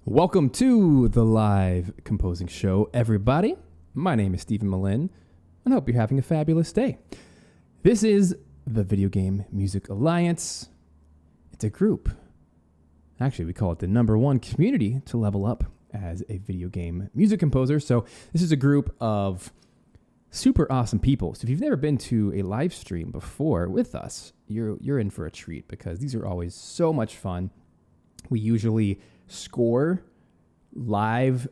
Welcome to the live composing show, everybody. My name is Stephen Melin, and I hope you're having a fabulous day. This is the Video Game Music Alliance. It's a group. Actually, we call it the #1 community to level up as a video game music composer. So this is a group of super awesome people. So if you've never been to a live stream before with us, you're in for a treat because these are always so much fun. We usually score live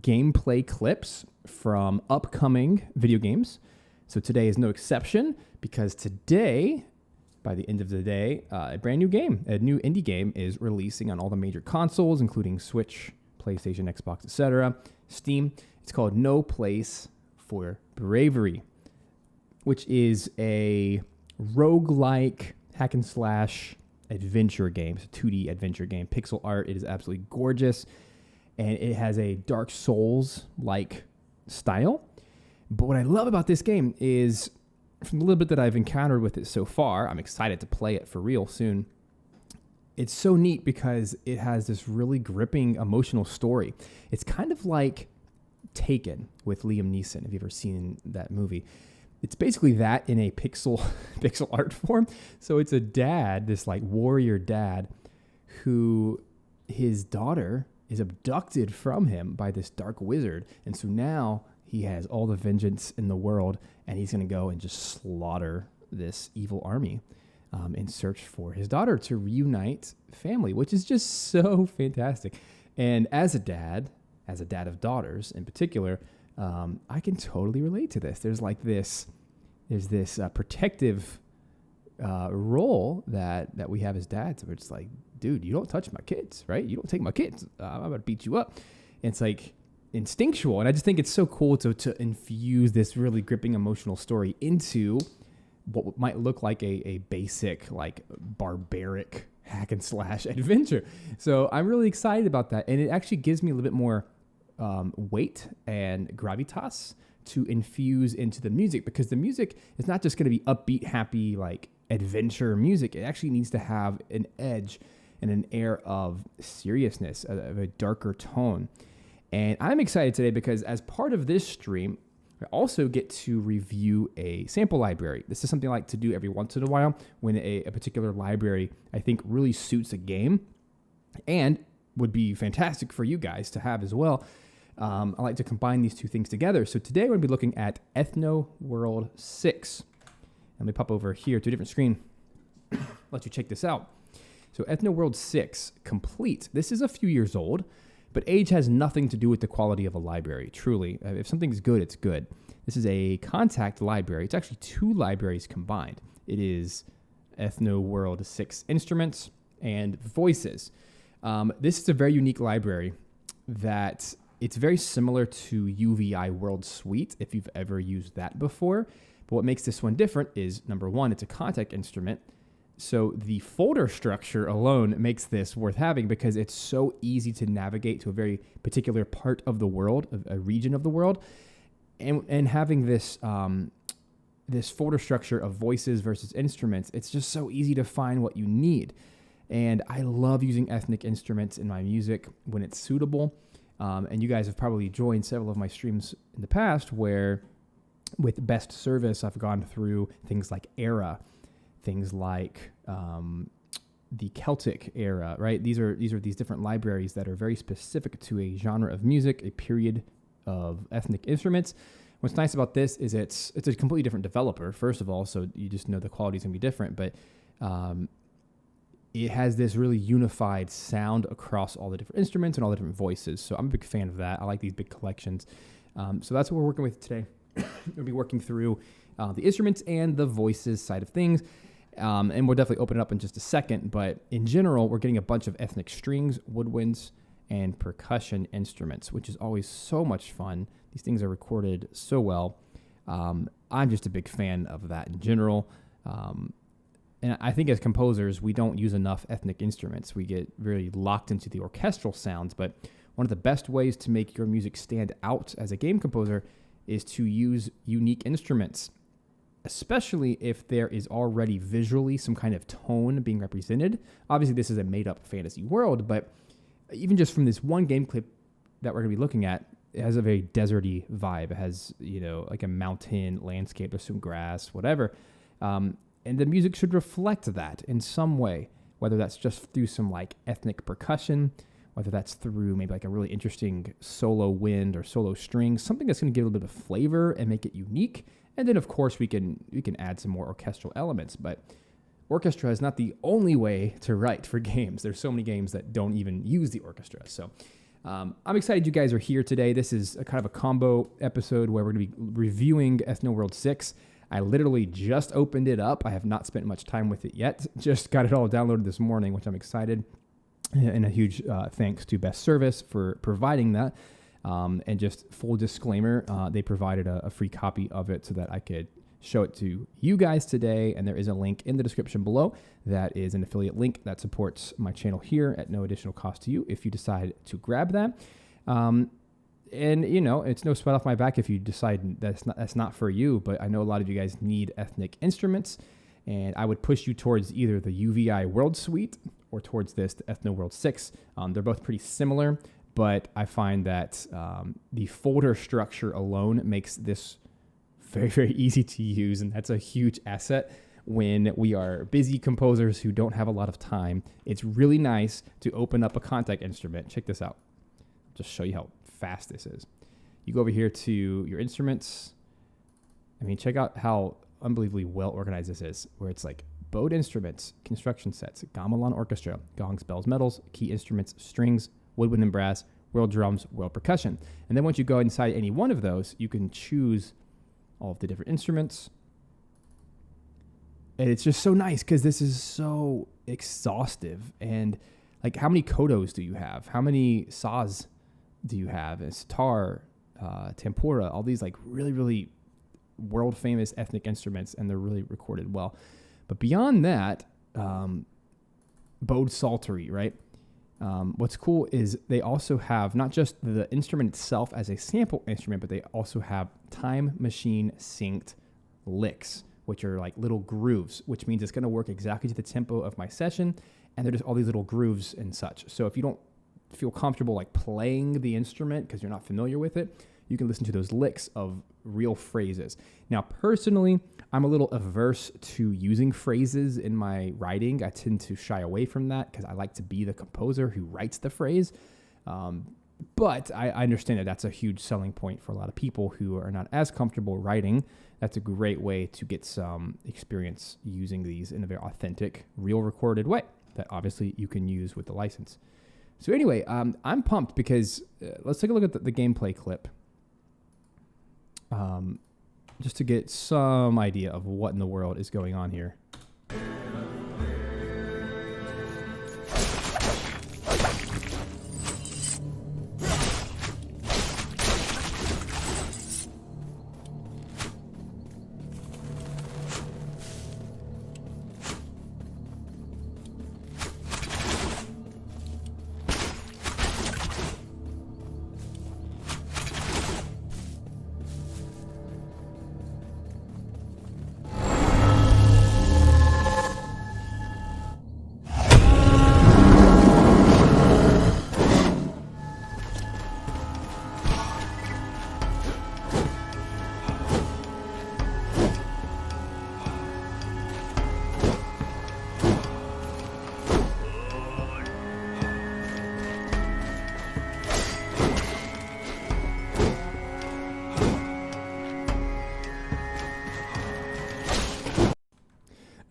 gameplay clips from upcoming video games. So today is no exception because today, by the end of the day, a brand new game, a new indie game is releasing on all the major consoles, including Switch, PlayStation, Xbox, etc., Steam. It's called No Place for Bravery, which is a roguelike hack and slash adventure game. It's a 2D adventure game. Pixel art. It is absolutely gorgeous. And it has a Dark Souls-like style. But what I love about this game is, from the little bit that I've encountered with it so far, I'm excited to play it for real soon. It's so neat because it has this really gripping emotional story. It's kind of like Taken with Liam Neeson. Have you ever seen that movie? It's basically that in a pixel art form. So it's a dad, this like warrior dad, who his daughter is abducted from him by this dark wizard. And so now he has all the vengeance in the world, and he's going to go and just slaughter this evil army in search for his daughter to reunite family, which is just so fantastic. And as a dad of daughters in particular, I can totally relate to this. There's this protective role that we have as dads, where it's like, dude, you don't touch my kids, right? You don't take my kids. I'm about to beat you up. And it's like instinctual. And I just think it's so cool to infuse this really gripping emotional story into what might look like a basic, like barbaric hack and slash adventure. So I'm really excited about that. And it actually gives me a little bit more weight and gravitas to infuse into the music, because the music is not just going to be upbeat, happy, like adventure music. It actually needs to have an edge and an air of seriousness, of a darker tone. And I'm excited today because as part of this stream, I also get to review a sample library. This is something I like to do every once in a while when a particular library I think really suits a game and would be fantastic for you guys to have as well. I like to combine these two things together. So today we're going to be looking at Ethno World 6. Let me pop over here to a different screen. Let you check this out. So Ethno World 6 complete. This is a few years old, but age has nothing to do with the quality of a library, truly. If something's good, it's good. This is a contact library. It's actually two libraries combined. It is Ethno World 6 instruments and voices. This is a very unique library that it's very similar to UVI World Suite, if you've ever used that before. But what makes this one different is, number one, it's a contact instrument. So the folder structure alone makes this worth having because it's so easy to navigate to a very particular part of the world, a region of the world. And having this this folder structure of voices versus instruments, it's just so easy to find what you need. And I love using ethnic instruments in my music when it's suitable. And you guys have probably joined several of my streams in the past where with best service, I've gone through things like era, things like the Celtic era, right? These are these different libraries that are very specific to a genre of music, a period of ethnic instruments. What's nice about this is it's a completely different developer, first of all, so you just know the quality is going to be different, but it has this really unified sound across all the different instruments and all the different voices. So I'm a big fan of that. I like these big collections. So that's what we're working with today. We'll be working through the instruments and the voices side of things. And we'll definitely open it up in just a second. But in general, we're getting a bunch of ethnic strings, woodwinds, and percussion instruments, which is always so much fun. These things are recorded so well. I'm just a big fan of that in general. And I think as composers, we don't use enough ethnic instruments. We get really locked into the orchestral sounds. But one of the best ways to make your music stand out as a game composer is to use unique instruments, especially if there is already visually some kind of tone being represented. Obviously, this is a made-up fantasy world, but even just from this one game clip that we're going to be looking at, it has a very deserty vibe. It has, like a mountain landscape, there's some grass, whatever. And the music should reflect that in some way, whether that's just through some like ethnic percussion, whether that's through maybe like a really interesting solo wind or solo strings, something that's going to give a little bit of flavor and make it unique. And then of course we can add some more orchestral elements, but orchestra is not the only way to write for games. There's so many games that don't even use the orchestra. So I'm excited you guys are here today. This is a kind of a combo episode where we're going to be reviewing Ethno World 6. I literally just opened it up. I have not spent much time with it yet. Just got it all downloaded this morning, which I'm excited. And a huge thanks to Best Service for providing that. And just full disclaimer, they provided a free copy of it so that I could show it to you guys today. And there is a link in the description below that is an affiliate link that supports my channel here at no additional cost to you if you decide to grab that. And it's no sweat off my back if you decide that's not for you, but I know a lot of you guys need ethnic instruments, and I would push you towards either the UVI World Suite or towards the Ethno World 6. They're both pretty similar, but I find that the folder structure alone makes this very, very easy to use, and that's a huge asset when we are busy composers who don't have a lot of time. It's really nice to open up a contact instrument. Check this out. I'll just show you how fast this is. You go over here to your instruments. I mean, check out how unbelievably well organized this is, where it's like bowed instruments, construction sets, gamelan orchestra, gongs, bells, metals, key instruments, strings, woodwind and brass, world drums, world percussion. And then once you go inside any one of those, you can choose all of the different instruments. And it's just so nice because this is so exhaustive. And like, how many kodos do you have? How many saws do you have? A sitar, tempura, all these like really, really world famous ethnic instruments, and they're really recorded well. But beyond that, bowed psaltery, right? What's cool is they also have not just the instrument itself as a sample instrument, but they also have time machine synced licks, which are like little grooves, which means it's going to work exactly to the tempo of my session. And they're just all these little grooves and such. So if you don't feel comfortable like playing the instrument because you're not familiar with it, you can listen to those licks of real phrases. Now, personally, I'm a little averse to using phrases in my writing. I tend to shy away from that because I like to be the composer who writes the phrase. But I understand that that's a huge selling point for a lot of people who are not as comfortable writing. That's a great way to get some experience using these in a very authentic, real recorded way that obviously you can use with the license. So anyway, I'm pumped because let's take a look at the gameplay clip. Just to get some idea of what in the world is going on here.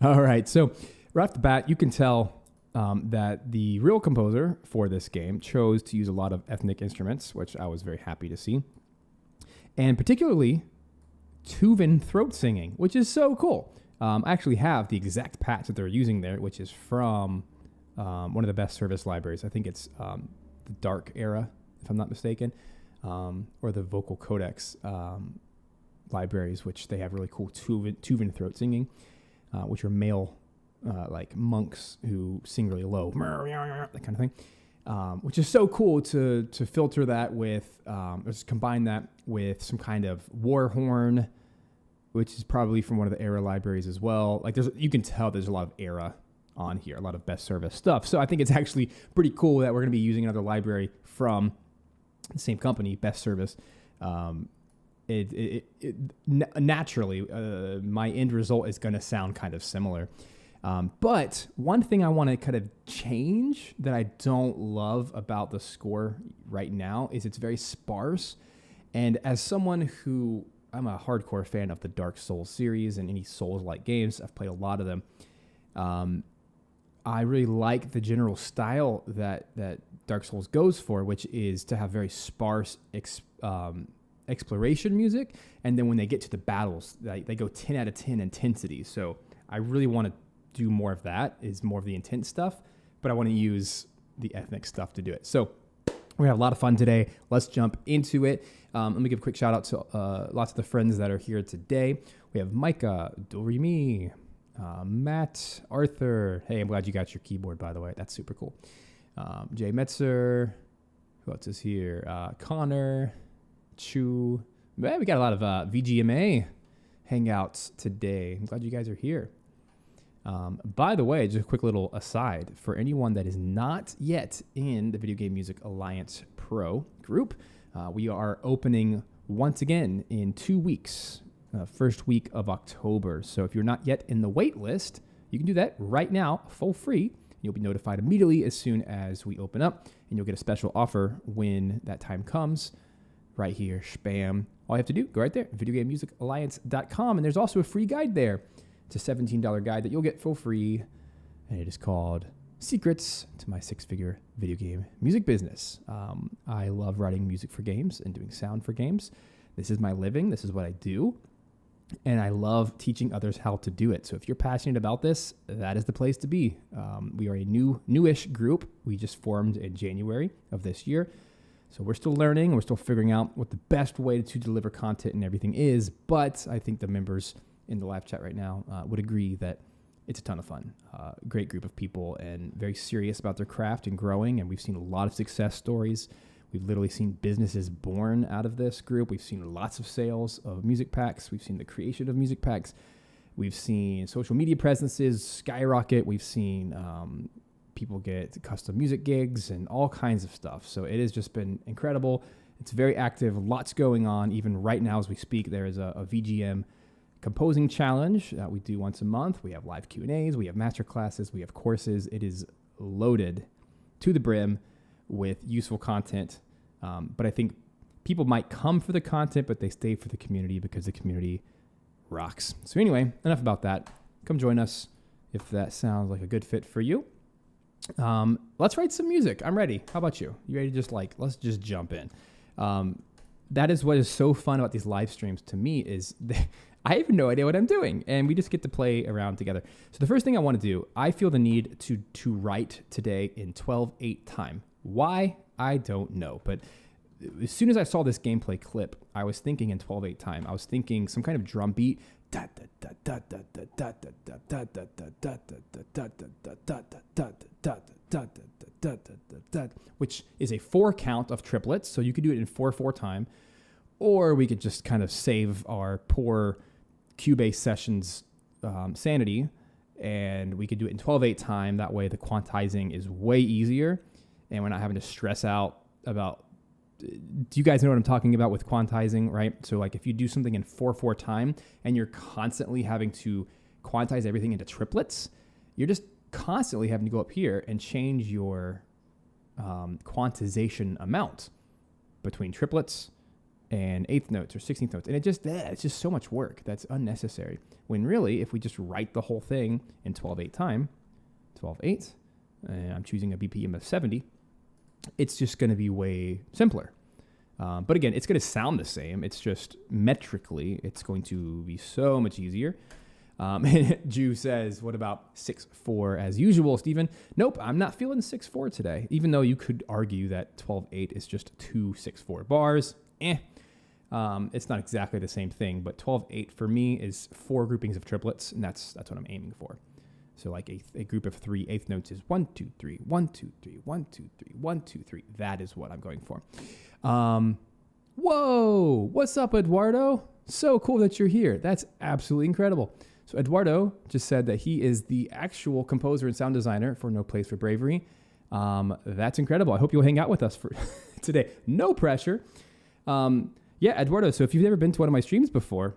All right, so right off the bat, you can tell that the real composer for this game chose to use a lot of ethnic instruments, which I was very happy to see, and particularly Tuvan throat singing, which is so cool. I actually have the exact patch that they're using there, which is from one of the Best Service libraries. I think it's the Dark Era, if I'm not mistaken, or the Vocal Codex libraries, which they have really cool Tuvan throat singing, which are male like monks who sing really low, that kind of thing, which is so cool to filter that with, let's combine that with some kind of war horn, which is probably from one of the Era libraries as well. Like you can tell there's a lot of Era on here, a lot of best service stuff. So I think it's actually pretty cool that we're going to be using another library from the same company, Best Service. Naturally, my end result is going to sound kind of similar. But one thing I want to kind of change that I don't love about the score right now is it's very sparse. And as someone who, I'm a hardcore fan of the Dark Souls series and any Souls-like games, I've played a lot of them. I really like the general style that Dark Souls goes for, which is to have very sparse exploration music. And then when they get to the battles, they go 10 out of 10 intensity. So I really want to do more of that, is more of the intense stuff, but I want to use the ethnic stuff to do it. So we're going to have a lot of fun today. Let's jump into it. Let me give a quick shout out to lots of the friends that are here today. We have Micah, Dorimi, Matt, Arthur. Hey, I'm glad you got your keyboard, by the way. That's super cool. Jay Metzer. Who else is here? Connor, Chu. Man, we got a lot of VGMA hangouts today. I'm glad you guys are here. By the way, just a quick little aside for anyone that is not yet in the Video Game Music Alliance Pro group, we are opening once again in 2 weeks, first week of October. So if you're not yet in the wait list, you can do that right now, full free. You'll be notified immediately as soon as we open up, and you'll get a special offer when that time comes. Right here, spam. All you have to do, go right there, videogamemusicalliance.com, and there's also a free guide there. It's a $17 guide that you'll get for free, and it is called Secrets to My Six-Figure Video Game Music Business. I love writing music for games and doing sound for games. This is my living. This is what I do, and I love teaching others how to do it. So if you're passionate about this, that is the place to be. We are a newish group. We just formed in January of this year. So we're still learning. We're still figuring out what the best way to deliver content and everything is, but I think the members in the live chat right now would agree that it's a ton of fun. Great group of people and very serious about their craft and growing. And we've seen a lot of success stories. We've literally seen businesses born out of this group. We've seen lots of sales of music packs. We've seen the creation of music packs. We've seen social media presences skyrocket. We've seen people get custom music gigs and all kinds of stuff. So it has just been incredible. It's very active. Lots going on. Even right now as we speak, there is a VGM composing challenge that we do once a month. We have live Q&As, we have master classes, we have courses. It is loaded to the brim with useful content. But I think people might come for the content, but they stay for the community because the community rocks. So anyway, enough about that. Come join us if that sounds like a good fit for you. Let's write some music. I'm ready. How about you? You ready to let's just jump in. That is what is so fun about these live streams to me is I have no idea what I'm doing, and we just get to play around together. So the first thing I want to do, I feel the need to write today in 12/8 time. Why? I don't know. But as soon as I saw this gameplay clip, I was thinking in 12/8 time. I was thinking some kind of drum beat, which is a 4 count of triplets. So you could do it in 4/4 time, or we could just kind of save our poor Cubase sessions sanity, and we could do it in 12/8 time. That way the quantizing is way easier, and we're not having to stress out about, do you guys know what I'm talking about with quantizing, right? So like if you do something in 4/4 time and you're constantly having to quantize everything into triplets, you're just constantly having to go up here and change your quantization amount between triplets and 8th notes or 16th notes. And it's just so much work that's unnecessary. When really, if we just write the whole thing in 12/8 time, 12/8, and I'm choosing a BPM of 70, it's just going to be way simpler. But again, it's going to sound the same. It's just metrically, it's going to be so much easier. Jew says, what about 6/4 as usual, Stephen? Nope, I'm not feeling 6/4 today, even though you could argue that 12/8 is just 2 6/4 bars. It's not exactly the same thing, but 12/8 for me is 4 groupings of triplets, and that's what I'm aiming for. So like a group of 3 8th notes is 1 2 3 1 2 3 1 2 3 1 2 3. That is what I'm going for. Whoa, what's up, Eduardo? So cool that you're here. That's absolutely incredible. So Eduardo just said that he is the actual composer and sound designer for No Place for Bravery. That's incredible. I hope you'll hang out with us for today. No pressure. Yeah, Eduardo, so if you've never been to one of my streams before,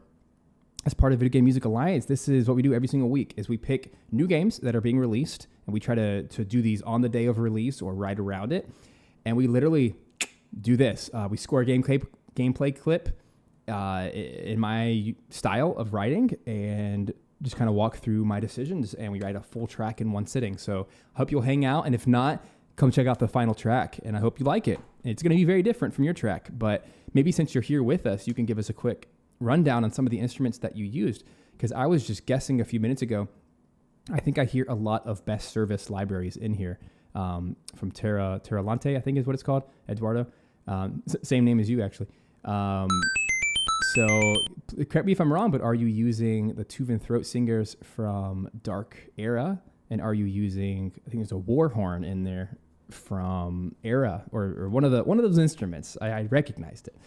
as part of Video Game Music Alliance, this is what we do every single week, is we pick new games that are being released, and we try to do these on the day of release or right around it. And we literally do this. We score a gameplay clip in my style of writing and just kind of walk through my decisions, and we write a full track in one sitting. So I hope you'll hang out, and if not, come check out the final track, and I hope you like it. It's going to be very different from your track, but maybe since you're here with us, you can give us a quick rundown on some of the instruments that you used, because I was just guessing a few minutes ago. I think I hear a lot of best service libraries in here, from Terralante, I think is what it's called, Eduardo. Same name as you, actually. So correct me if I'm wrong, but are you using the Tuvan throat singers from Dark Era? And are you using, I think there's a war horn in there from Era, or one of those instruments? I recognized it.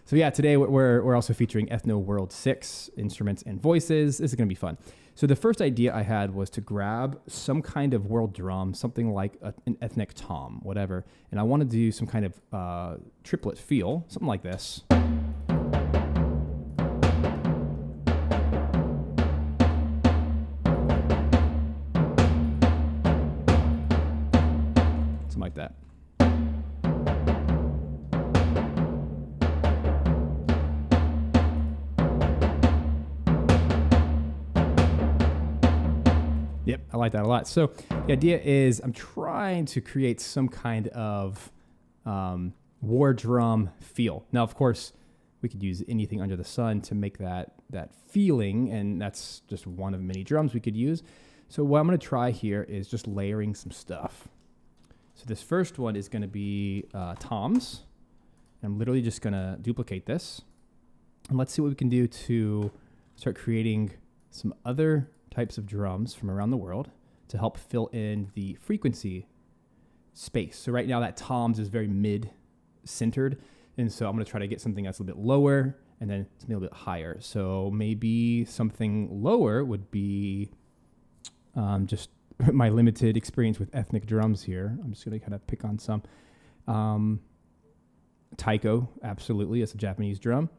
So yeah, today we're also featuring Ethno World 6 instruments and voices. This is going to be fun. So the first idea I had was to grab some kind of world drum, something like an ethnic tom, whatever. And I want to do some kind of triplet feel, something like this. Something like that. Yep, I like that a lot. So the idea is I'm trying to create some kind of war drum feel. Now, of course, we could use anything under the sun to make that feeling, and that's just one of many drums we could use. So what I'm going to try here is just layering some stuff. So this first one is going to be toms. I'm literally just going to duplicate this. And let's see what we can do to start creating some other types of drums from around the world to help fill in the frequency space. So right now that toms is very mid-centered, and so I'm going to try to get something that's a little bit lower and then something a little bit higher. So maybe something lower would be just my limited experience with ethnic drums here. I'm just going to kind of pick on some. Tycho, absolutely, it's a Japanese drum.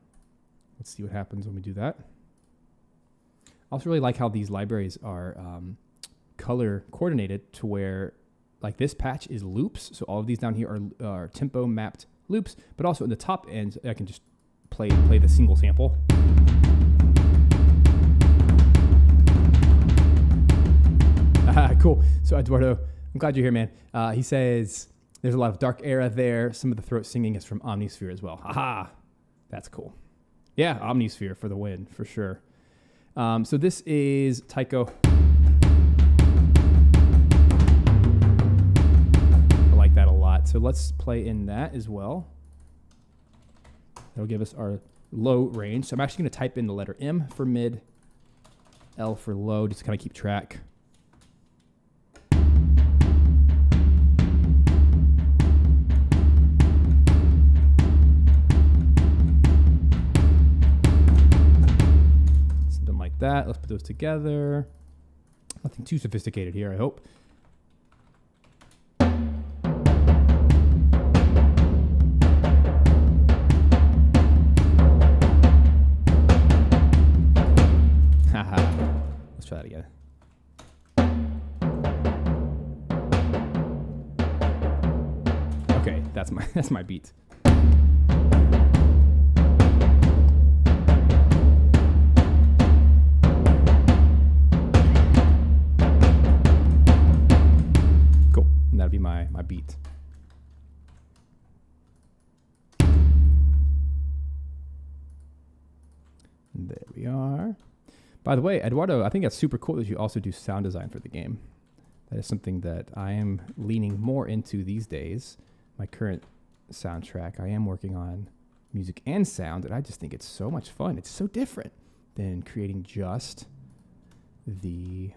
Let's see what happens when we do that. I also really like how these libraries are color coordinated to where, like, this patch is loops. So all of these down here are tempo mapped loops, but also in the top end, I can just play the single sample. Cool. So Eduardo, I'm glad you're here, man. He says there's a lot of Dark Era there. Some of the throat singing is from Omnisphere as well. Haha, that's cool. Yeah, Omnisphere for the win, for sure. So this is Tycho. I like that a lot. So let's play in that as well. That'll give us our low range. So I'm actually going to type in the letter M for mid, L for low, just to kind of keep track. That. Let's put those together. Nothing too sophisticated here, I hope. Haha. Let's try that again. Okay, that's my beat. That'd be my beat. There we are. By the way, Eduardo, I think that's super cool that you also do sound design for the game. That is something that I am leaning more into these days. My current soundtrack, I am working on music and sound, and I just think it's so much fun. It's so different than creating just the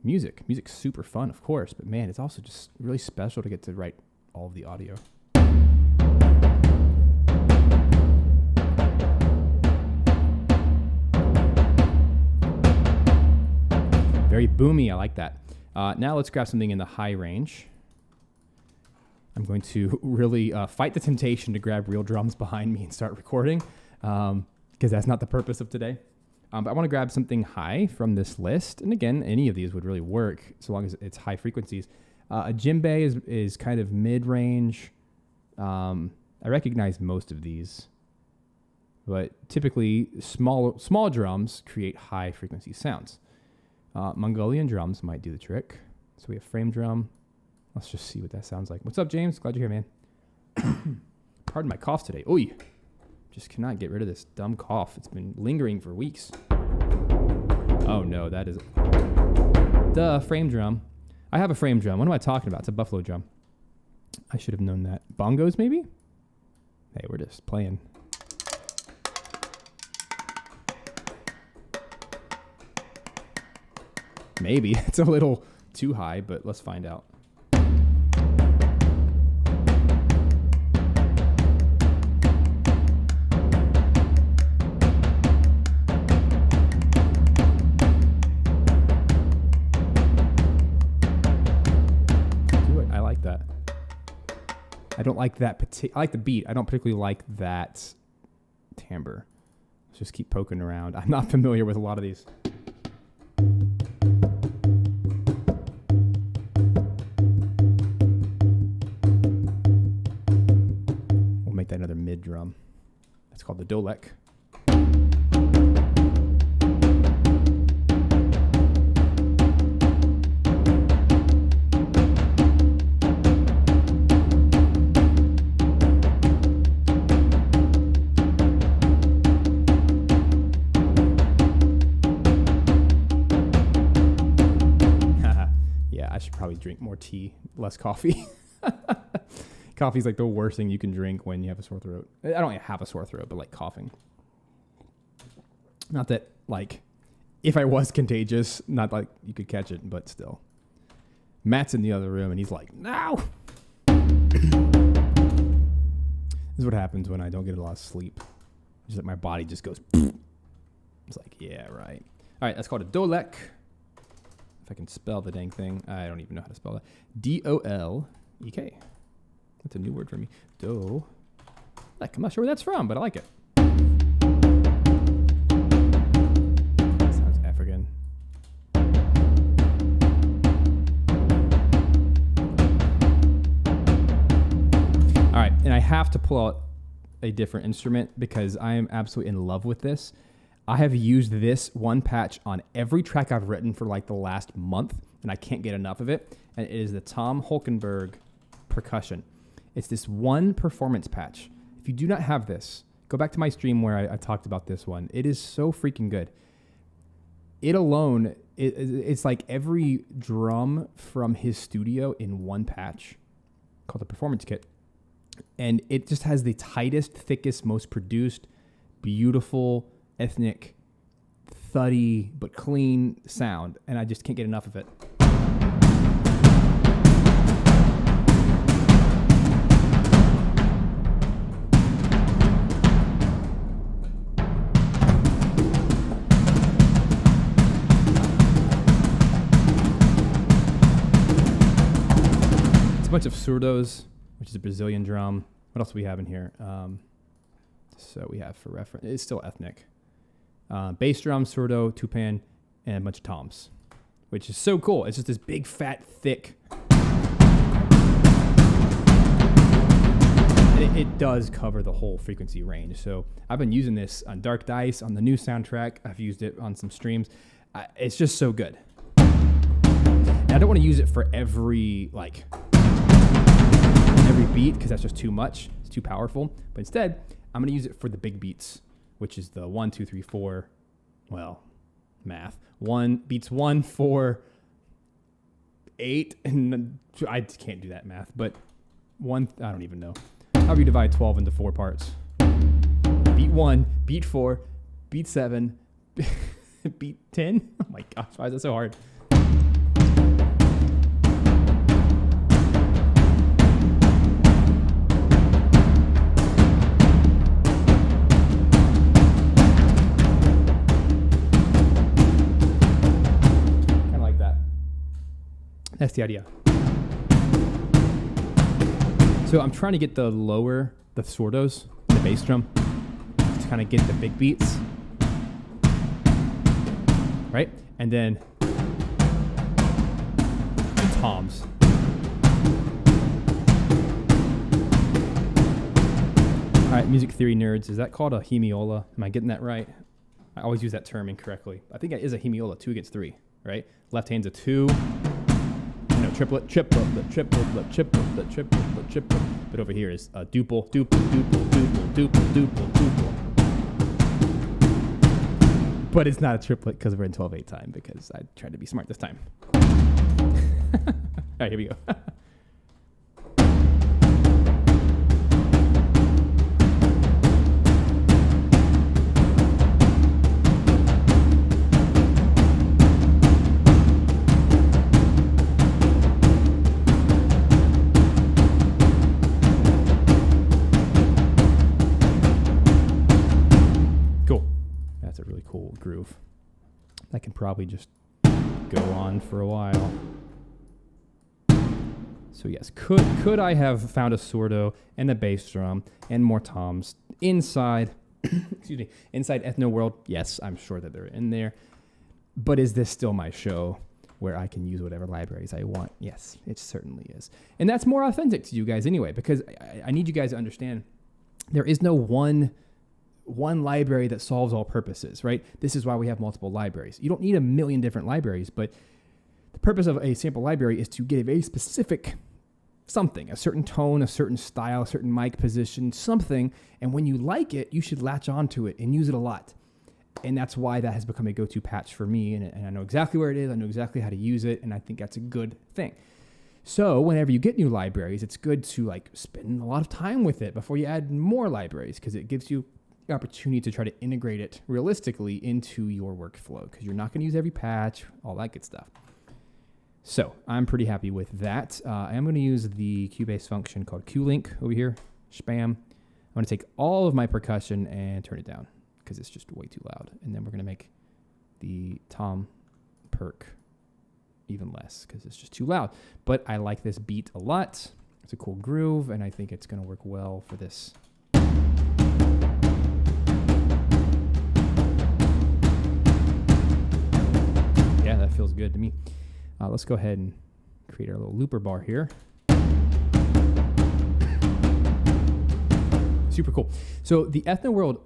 music. Music's super fun, of course, but man, it's also just really special to get to write all of the audio. Very boomy. I like that. Now let's grab something in the high range. I'm going to really fight the temptation to grab real drums behind me and start recording, because that's not the purpose of today. But I want to grab something high from this list. And again, any of these would really work so long as it's high frequencies. A djembe is kind of mid-range. I recognize most of these, but typically small drums create high frequency sounds. Mongolian drums might do the trick. So we have frame drum. Let's just see what that sounds like. What's up, James? Glad you're here, man. Pardon my cough today. Oy. Just cannot get rid of this dumb cough. It's been lingering for weeks. Oh no, that is... Duh, frame drum. I have a frame drum. What am I talking about? It's a buffalo drum. I should have known that. Bongos, maybe? Hey, we're just playing. Maybe. It's a little too high, but let's find out. I don't like that I like the beat. I don't particularly like that timbre. Let's just keep poking around. I'm not familiar with a lot of these. We'll make that another mid drum. That's called the dolek. Probably drink more tea, less coffee. Coffee's like the worst thing you can drink when you have a sore throat. I don't have a sore throat, but like coughing. Not that, like, if I was contagious, not like you could catch it, but still. Matt's in the other room and he's like, no! This is what happens when I don't get a lot of sleep. Just like my body just goes, it's like, yeah, right. All right, that's called a dolek. If I can spell the dang thing. I don't even know how to spell that. D-O-L-E-K. That's a new word for me. Dolek. I'm not sure where that's from, but I like it. Sounds African. All right, and I have to pull out a different instrument because I am absolutely in love with this. I have used this one patch on every track I've written for like the last month, and I can't get enough of it. And it is the Hulkenberg Percussion. It's this one performance patch. If you do not have this, go back to my stream where I talked about this one. It is so freaking good. It alone, it's like every drum from his studio in one patch called the Performance Kit. And it just has the tightest, thickest, most produced, beautiful, ethnic, thuddy, but clean sound, and I just can't get enough of it. It's a bunch of surdos, which is a Brazilian drum. What else do we have in here? So we have, for reference, it's still ethnic. Bass drum, surdo, tupan, and a bunch of toms, which is so cool. It's just this big, fat, thick. And it does cover the whole frequency range. So I've been using this on Dark Dice, on the new soundtrack. I've used it on some streams. It's just so good. And I don't want to use it for every beat because that's just too much. It's too powerful. But instead, I'm going to use it for the big beats, which is the 1, 2, 3, 4, well, math. 1, 4, 8, and I can't do that math, but 1, I don't even know. How do you divide 12 into 4 parts? Beat 1, beat 4, beat 7, beat 10? Oh my gosh, why is that so hard? the idea. So I'm trying to get the sordos, the bass drum, to kind of get the big beats. Right? And then the toms. All right, music theory nerds. Is that called a hemiola? Am I getting that right? I always use that term incorrectly. I think it is a hemiola, 2 against 3, right? Left hand's a 2. Triplet. But over here is a duple. But it's not a triplet because we're in 12/8 time, because I tried to be smart this time. All right, here we go. Cool groove. I can probably just go on for a while. So yes, could I have found a sordo and a bass drum and more toms inside excuse me, inside Ethno World? Yes, I'm sure that they're in there. But is this still my show where I can use whatever libraries I want? Yes, it certainly is. And that's more authentic to you guys anyway, because I need you guys to understand there is no one library that solves all purposes, right? This is why we have multiple libraries. You don't need a million different libraries, but the purpose of a sample library is to get a very specific something, a certain tone, a certain style, a certain mic position, something. And when you like it, you should latch onto it and use it a lot. And that's why that has become a go-to patch for me. And I know exactly where it is. I know exactly how to use it. And I think that's a good thing. So whenever you get new libraries, it's good to spend a lot of time with it before you add more libraries, because it gives you opportunity to try to integrate it realistically into your workflow, because you're not going to use every patch, all that good stuff. So I'm pretty happy with that. I'm going to use the Cubase function called QLink over here. Spam. I'm going to take all of my percussion and turn it down because it's just way too loud. And then we're going to make the tom perk even less because it's just too loud. But I like this beat a lot. It's a cool groove, and I think it's going to work well for this. Yeah, that feels good to me. Let's go ahead and create our little looper bar here. Super cool. So the Ethno World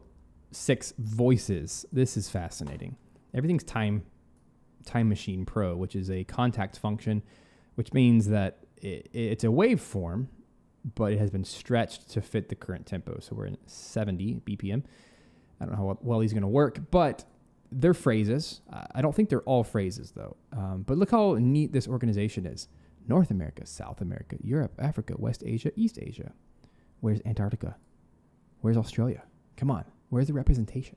6 voices, this is fascinating. Everything's Time Machine Pro, which is a contact function, which means that it's a waveform, but it has been stretched to fit the current tempo. So we're in 70 BPM. I don't know how well he's going to work, but they're phrases. I don't think they're all phrases, though. But look how neat this organization is. North America, South America, Europe, Africa, West Asia, East Asia. Where's Antarctica? Where's Australia? Come on. Where's the representation?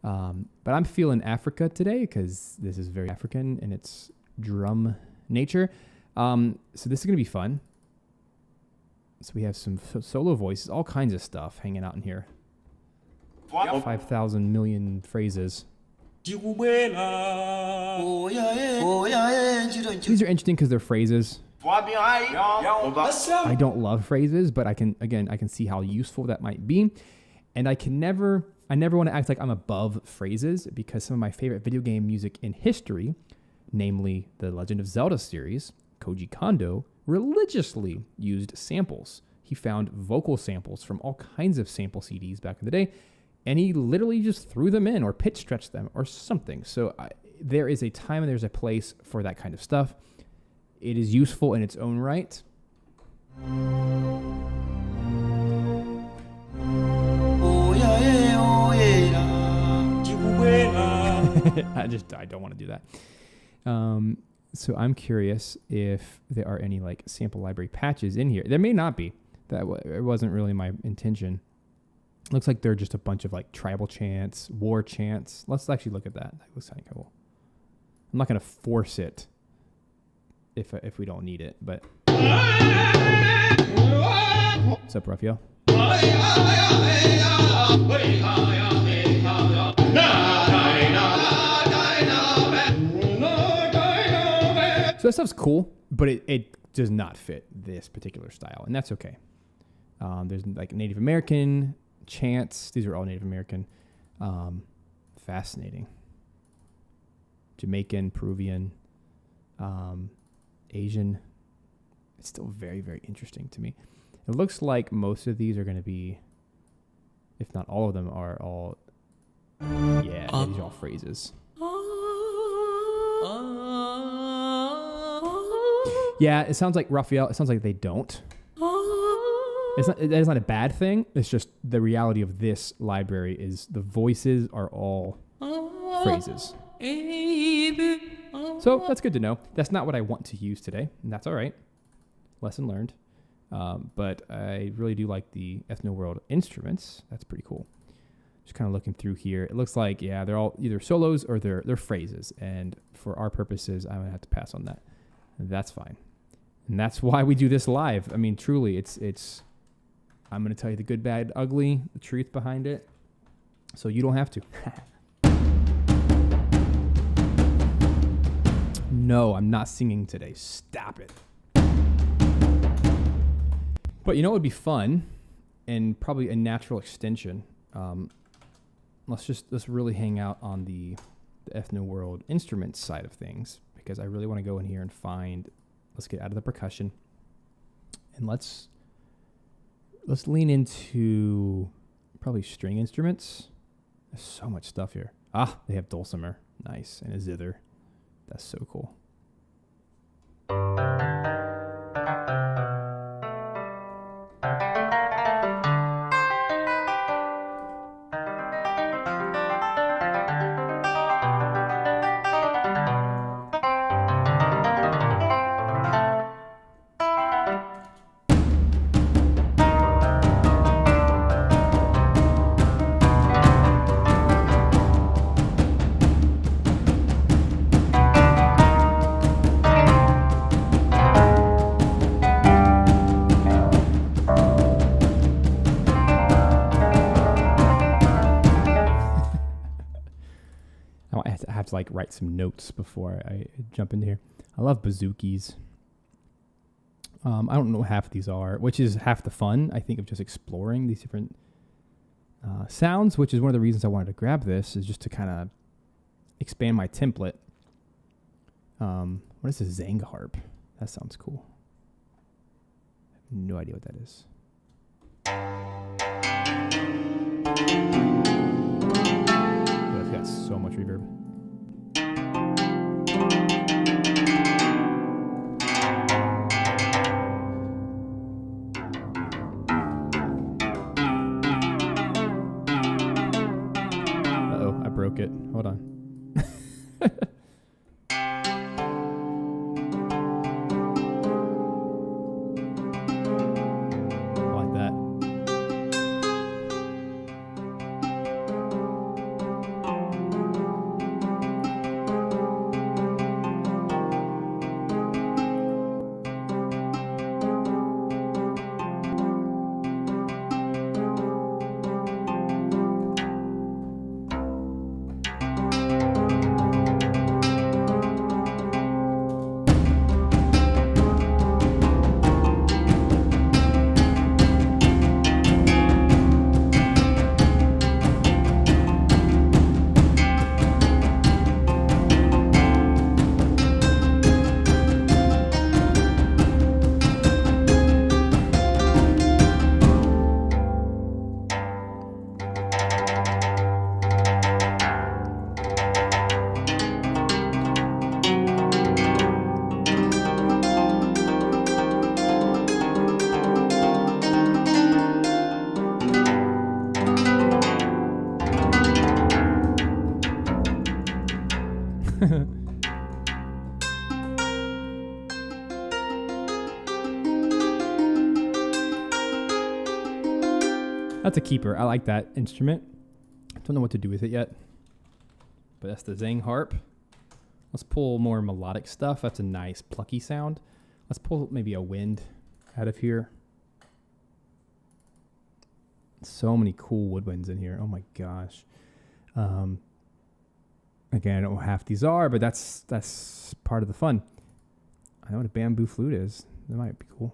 But I'm feeling Africa today because this is very African in its drum nature. So this is going to be fun. So we have some solo voices, all kinds of stuff hanging out in here. 5,000 million phrases. These are interesting because they're phrases. I don't love phrases, but I can see how useful that might be. And I never want to act like I'm above phrases, because some of my favorite video game music in history, namely the Legend of Zelda series, Koji Kondo religiously used samples. He found vocal samples from all kinds of sample CDs back in the day, and he literally just threw them in or pitch stretched them or something. So there is a time and there's a place for that kind of stuff. It is useful in its own right. I don't want to do that. So I'm curious if there are any like sample library patches in here. There may not be. It wasn't really my intention. Looks like they're just a bunch of like tribal chants, war chants. Let's actually look at that. That looks kind of cool. I'm not going to force it if we don't need it, but. What's up, Raphael? So that stuff's cool, but it does not fit this particular style, and that's okay. There's like Native American chants. These are all Native American. Fascinating. Jamaican, Peruvian, Asian. It's still very, very interesting to me. It looks like most of these are going to be, if not all of them, are all, these are all phrases. Yeah, it sounds like Raphael. It sounds like they don't. It's not a bad thing. It's just the reality of this library is the voices are all phrases. So that's good to know. That's not what I want to use today, and that's all right. Lesson learned. But I really do like the Ethno World instruments. That's pretty cool. Just kind of looking through here. It looks like, they're all either solos or they're phrases. And for our purposes, I'm going to have to pass on that. That's fine. And that's why we do this live. I mean, truly, it's I'm going to tell you the good, bad, ugly, the truth behind it. So you don't have to. No, I'm not singing today. Stop it. But you know what would be fun and probably a natural extension? Let's really hang out on the Ethno World instruments side of things, because I really want to go in here and let's get out of the percussion and let's lean into probably string instruments. There's so much stuff here. They have dulcimer. Nice. And a zither. That's so cool. Like write some notes before I jump in here. I love bazookies. I don't know what half of these are, which is half the fun, I think, of just exploring these different sounds, which is one of the reasons I wanted to grab this, is just to kind of expand my template. What is a Zang harp? That sounds cool. I have no idea what that is. Oh, it's got so much reverb. Broke it. Hold on. I like that. That's a keeper. I like that instrument. Don't know what to do with it yet. But that's the Zang harp. Let's pull more melodic stuff. That's a nice plucky sound. Let's pull maybe a wind out of here. So many cool woodwinds in here. Oh my gosh. Again, I don't know what half these are, but that's part of the fun. I know what a bamboo flute is. That might be cool.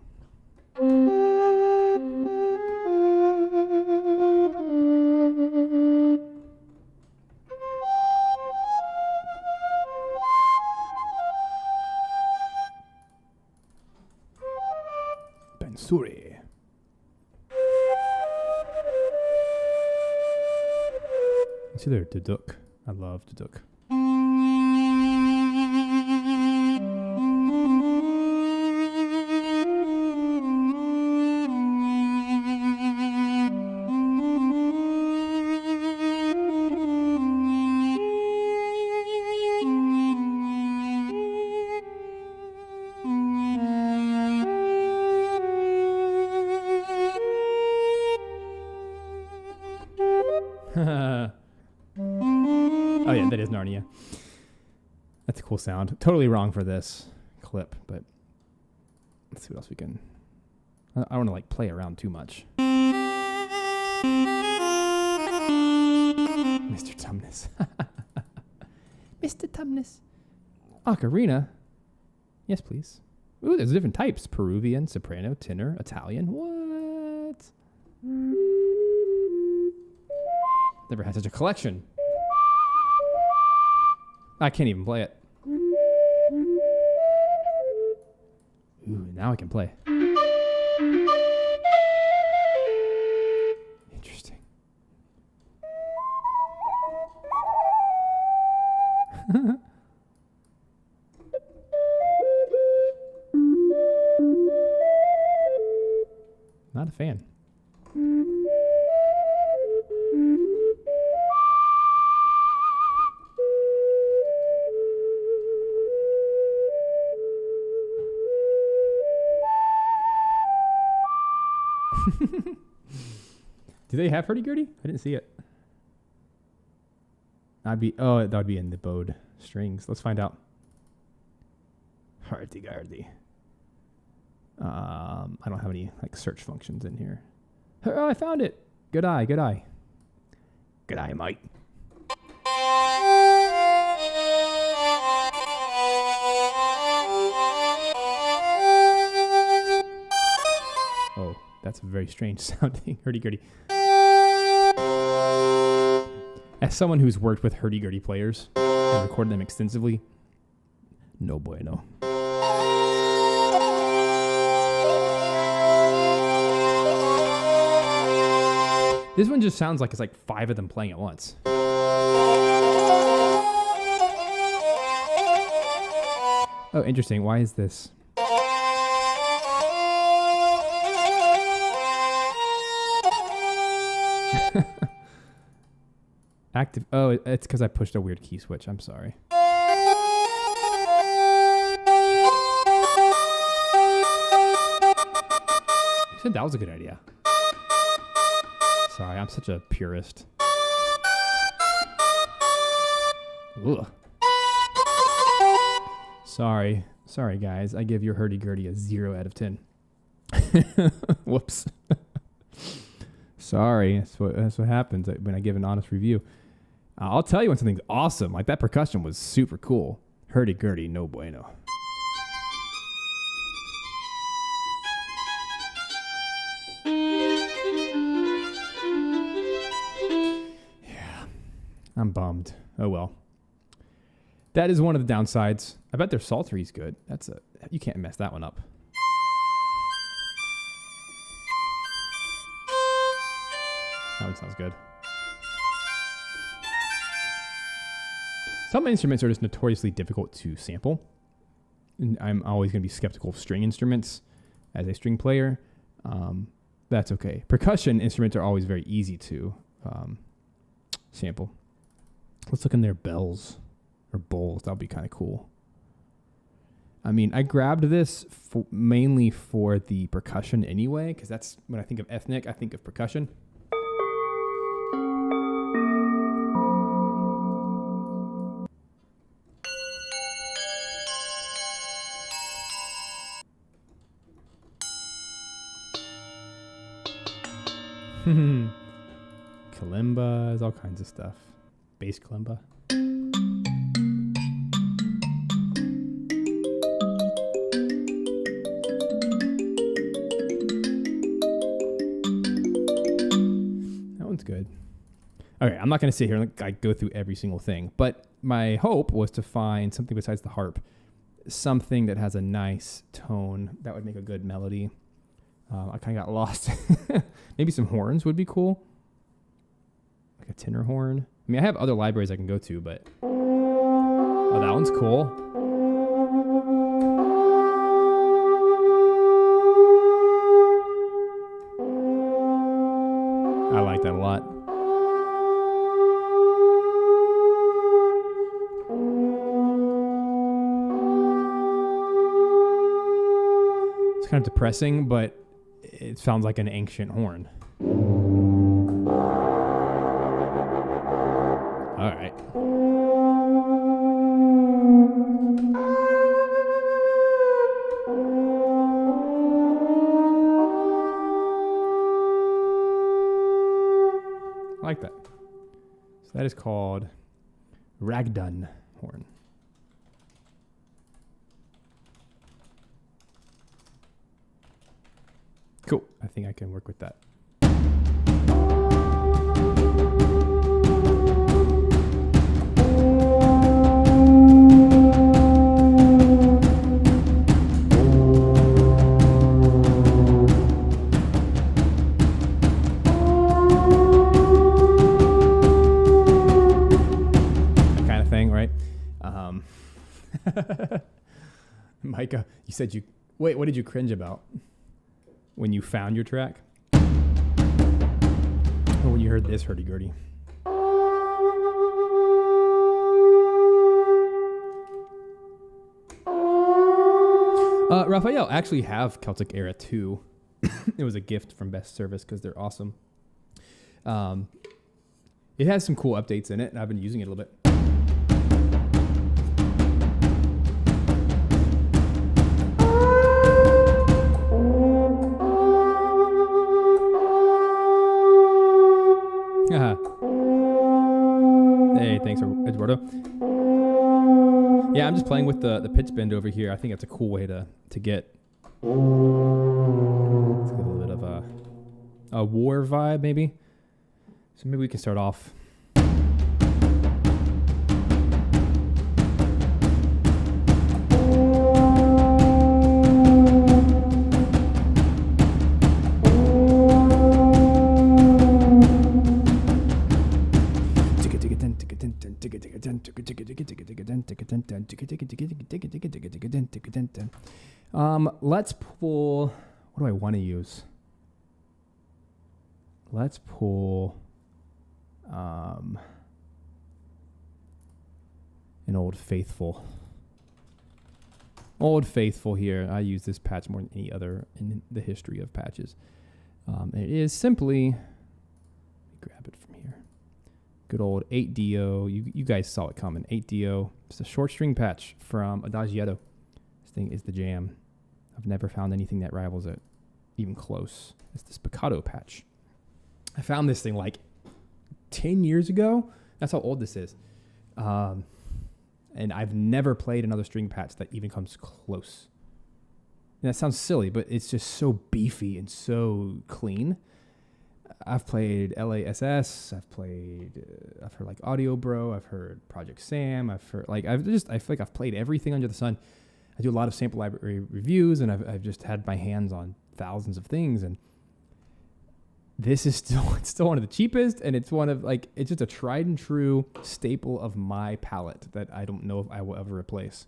Bansuri. It's either duduk. I love duduk. Oh yeah, that is Narnia. That's a cool sound. Totally wrong for this clip, but let's see what else we can. I don't want to like play around too much. Mr. Tumnus. Mr. Tumnus. Ocarina. Yes, please. Ooh, there's different types. Peruvian, soprano, tenor, Italian. What? Never had such a collection. I can't even play it. Ooh, now I can play. Interesting. Not a fan. Do they have hurdy-gurdy? I didn't see it. That would be in the bowed strings. Let's find out. Hurdy-gurdy. I don't have any like search functions in here. Oh, I found it. Good eye, good eye. Good eye, mate. Oh, that's a very strange sounding hurdy-gurdy. As someone who's worked with hurdy-gurdy players and recorded them extensively, no bueno. This one just sounds like it's like 5 of them playing at once. Oh, interesting. Why is this? Active. Oh, it's because I pushed a weird key switch. I'm sorry. You said that was a good idea. Sorry, I'm such a purist. Ugh. Sorry, guys. I give your hurdy-gurdy a 0 out of 10. Whoops. Sorry, that's what happens when I give an honest review. I'll tell you when something's awesome. Like that percussion was super cool. Hurdy-gurdy, no bueno. Yeah, I'm bummed. Oh well. That is one of the downsides. I bet their psaltery's good. You can't mess that one up. That one sounds good. Some instruments are just notoriously difficult to sample. And I'm always going to be skeptical of string instruments as a string player. That's okay. Percussion instruments are always very easy to sample. Let's look in their bells or bowls. That'll be kind of cool. I mean, I grabbed this mainly for the percussion anyway, because that's when I think of ethnic, I think of percussion. Kalimbas, all kinds of stuff. Bass kalimba. sounds good. Okay, I'm not going to sit here and like go through every single thing, but my hope was to find something besides the harp, something that has a nice tone that would make a good melody. I kind of got lost. Maybe some horns would be cool, like a tenor horn. I mean, I have other libraries I can go to, but oh, that one's cool. I like that a lot. It's kind of depressing, but it sounds like an ancient horn. All right. I like that. So that is called ragdun horn. Cool. I think I can work with that. That kind of thing, right? Micah, you said you... Wait, what did you cringe about? When you found your track? Or when you heard this hurdy-gurdy? Raphael actually have Celtic Era too. It was a gift from Best Service because they're awesome. It has some cool updates in it, and I've been using it a little bit. Hey, thanks, Eduardo. Yeah, I'm just playing with the pitch bend over here. I think that's a cool way to get a little bit of a war vibe, maybe. So maybe we can start off. Let's pull, what do I want to use? Let's pull an Old Faithful. Old Faithful here. I use this patch more than any other in the history of patches. It is simply, grab it from here. Good old 8DO. You guys saw it coming. 8DO. It's a short string patch from Adagietto. This thing is the jam. I've never found anything that rivals it, even close. It's the Spiccato patch. I found this thing like 10 years ago. That's how old this is. And I've never played another string patch that even comes close. And that sounds silly, but it's just so beefy and so clean. I've played LASS. I've heard like Audio Bro. I've heard Project Sam. I feel like I've played everything under the sun. I do a lot of sample library reviews, and I've just had my hands on thousands of things. And this is still one of the cheapest, and it's just a tried and true staple of my palette that I don't know if I will ever replace.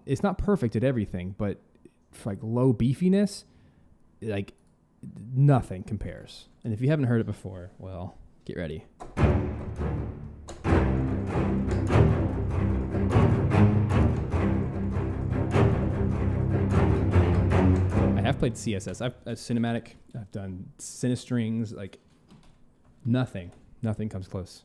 It's not perfect at everything, but for like low beefiness, like nothing compares. And if you haven't heard it before, well, get ready. I've played CSS. I've cinematic. I've done Cinestrings. Like nothing comes close.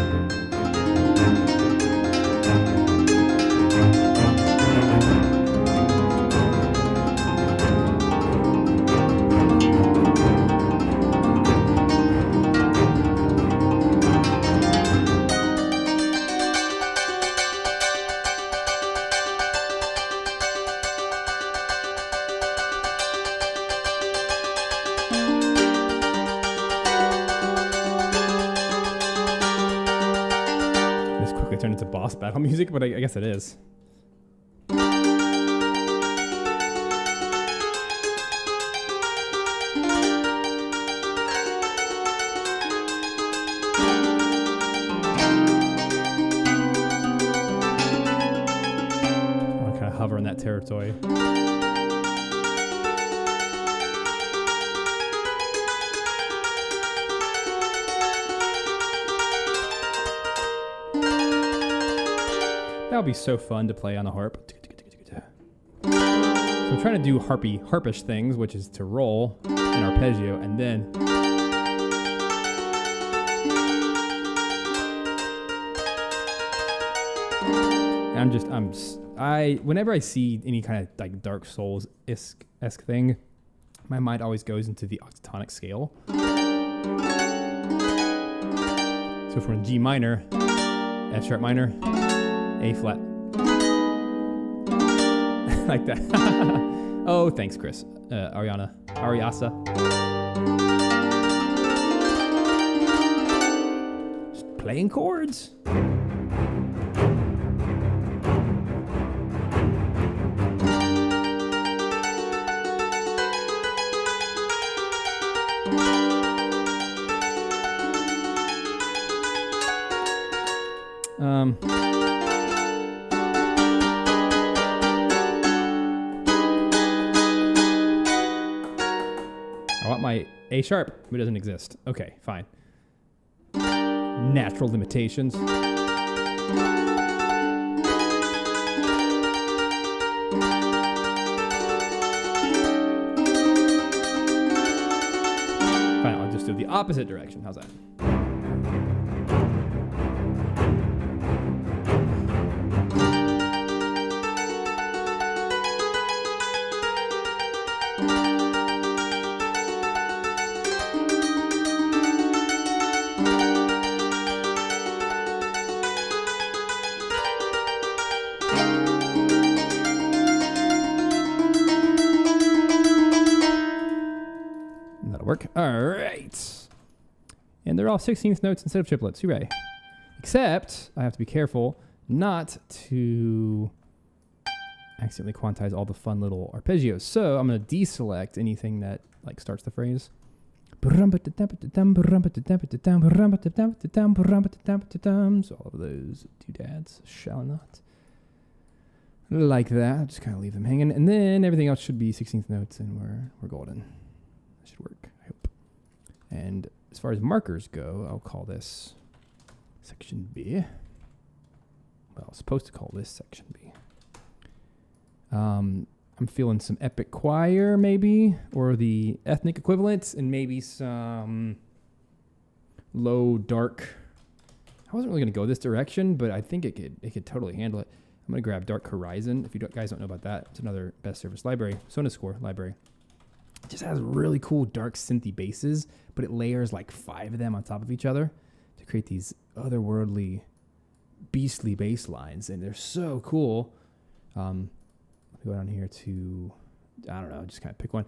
turn into boss battle music, but I guess it is. I want to kind of hover in that territory. That would be so fun to play on the harp. So I'm trying to do harpish things, which is to roll an arpeggio and then whenever I see any kind of like Dark Souls-esque thing, my mind always goes into the octatonic scale. So if we're in G minor, F sharp minor, A flat. Like that. Oh, thanks, Chris. Ariasa. Just playing chords. I want my A sharp, but it doesn't exist. Okay, fine. Natural limitations. Fine, I'll just do the opposite direction. How's that? Work. All right. And they're all 16th notes instead of triplets. Hooray. Except I have to be careful not to accidentally quantize all the fun little arpeggios. So I'm going to deselect anything that like starts the phrase. So all of those doodads shall not. Like that. Just kind of leave them hanging. And then everything else should be 16th notes and we're golden. That should work. And as far as markers go, I'll call this section B. Well, I was supposed to call this section B. I'm feeling some epic choir, maybe, or the ethnic equivalents, and maybe some low dark. I wasn't really going to go this direction, but I think it could totally handle it. I'm going to grab Dark Horizon. If you guys don't know about that, it's another best service library, Sonascore library. It just has really cool dark synthy basses, but it layers like 5 of them on top of each other to create these otherworldly, beastly bass lines, and they're so cool. Go down here to, I don't know, just kind of pick one.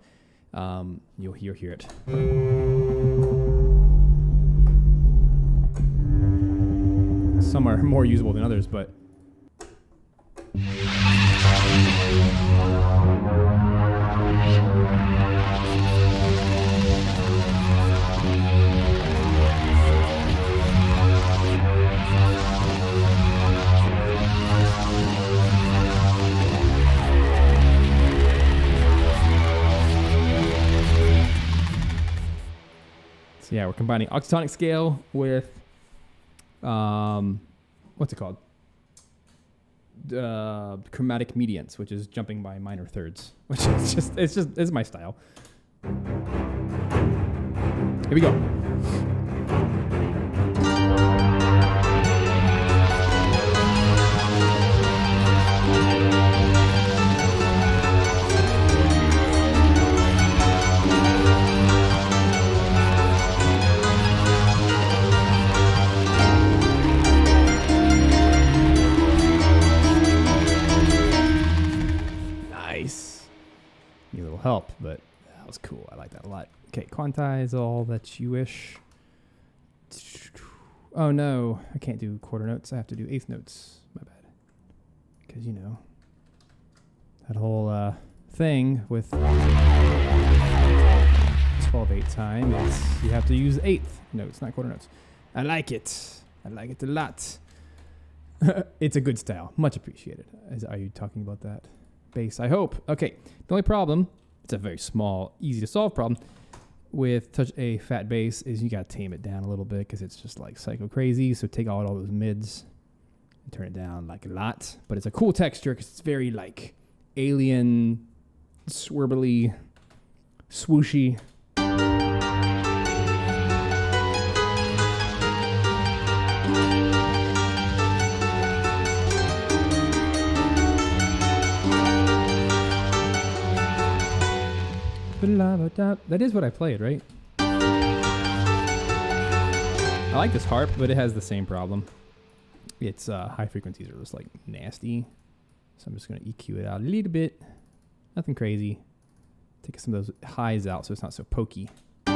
You'll hear it. Some are more usable than others, but yeah, we're combining octatonic scale with, what's it called? Chromatic medians, which is jumping by minor thirds, which is it's my style. Here we go. Help, but that was cool. I like that a lot. Okay, quantize all that you wish. Oh no, I can't do quarter notes. I have to do eighth notes. My bad. Because, you know, that whole thing with 12/8 time is you have to use eighth notes, not quarter notes. I like it. I like it a lot. It's a good style. Much appreciated. Are you talking about that bass? I hope. Okay. The only problem, it's a very small, easy to solve problem with such a fat bass is you got to tame it down a little bit because it's just like psycho crazy. So take out all those mids and turn it down like a lot. But it's a cool texture because it's very like alien, swirly, swooshy. That is what I played, right? I like this harp, but it has the same problem. Its high frequencies are just like nasty. So I'm just going to EQ it out a little bit. Nothing crazy. Take some of those highs out so it's not so pokey. For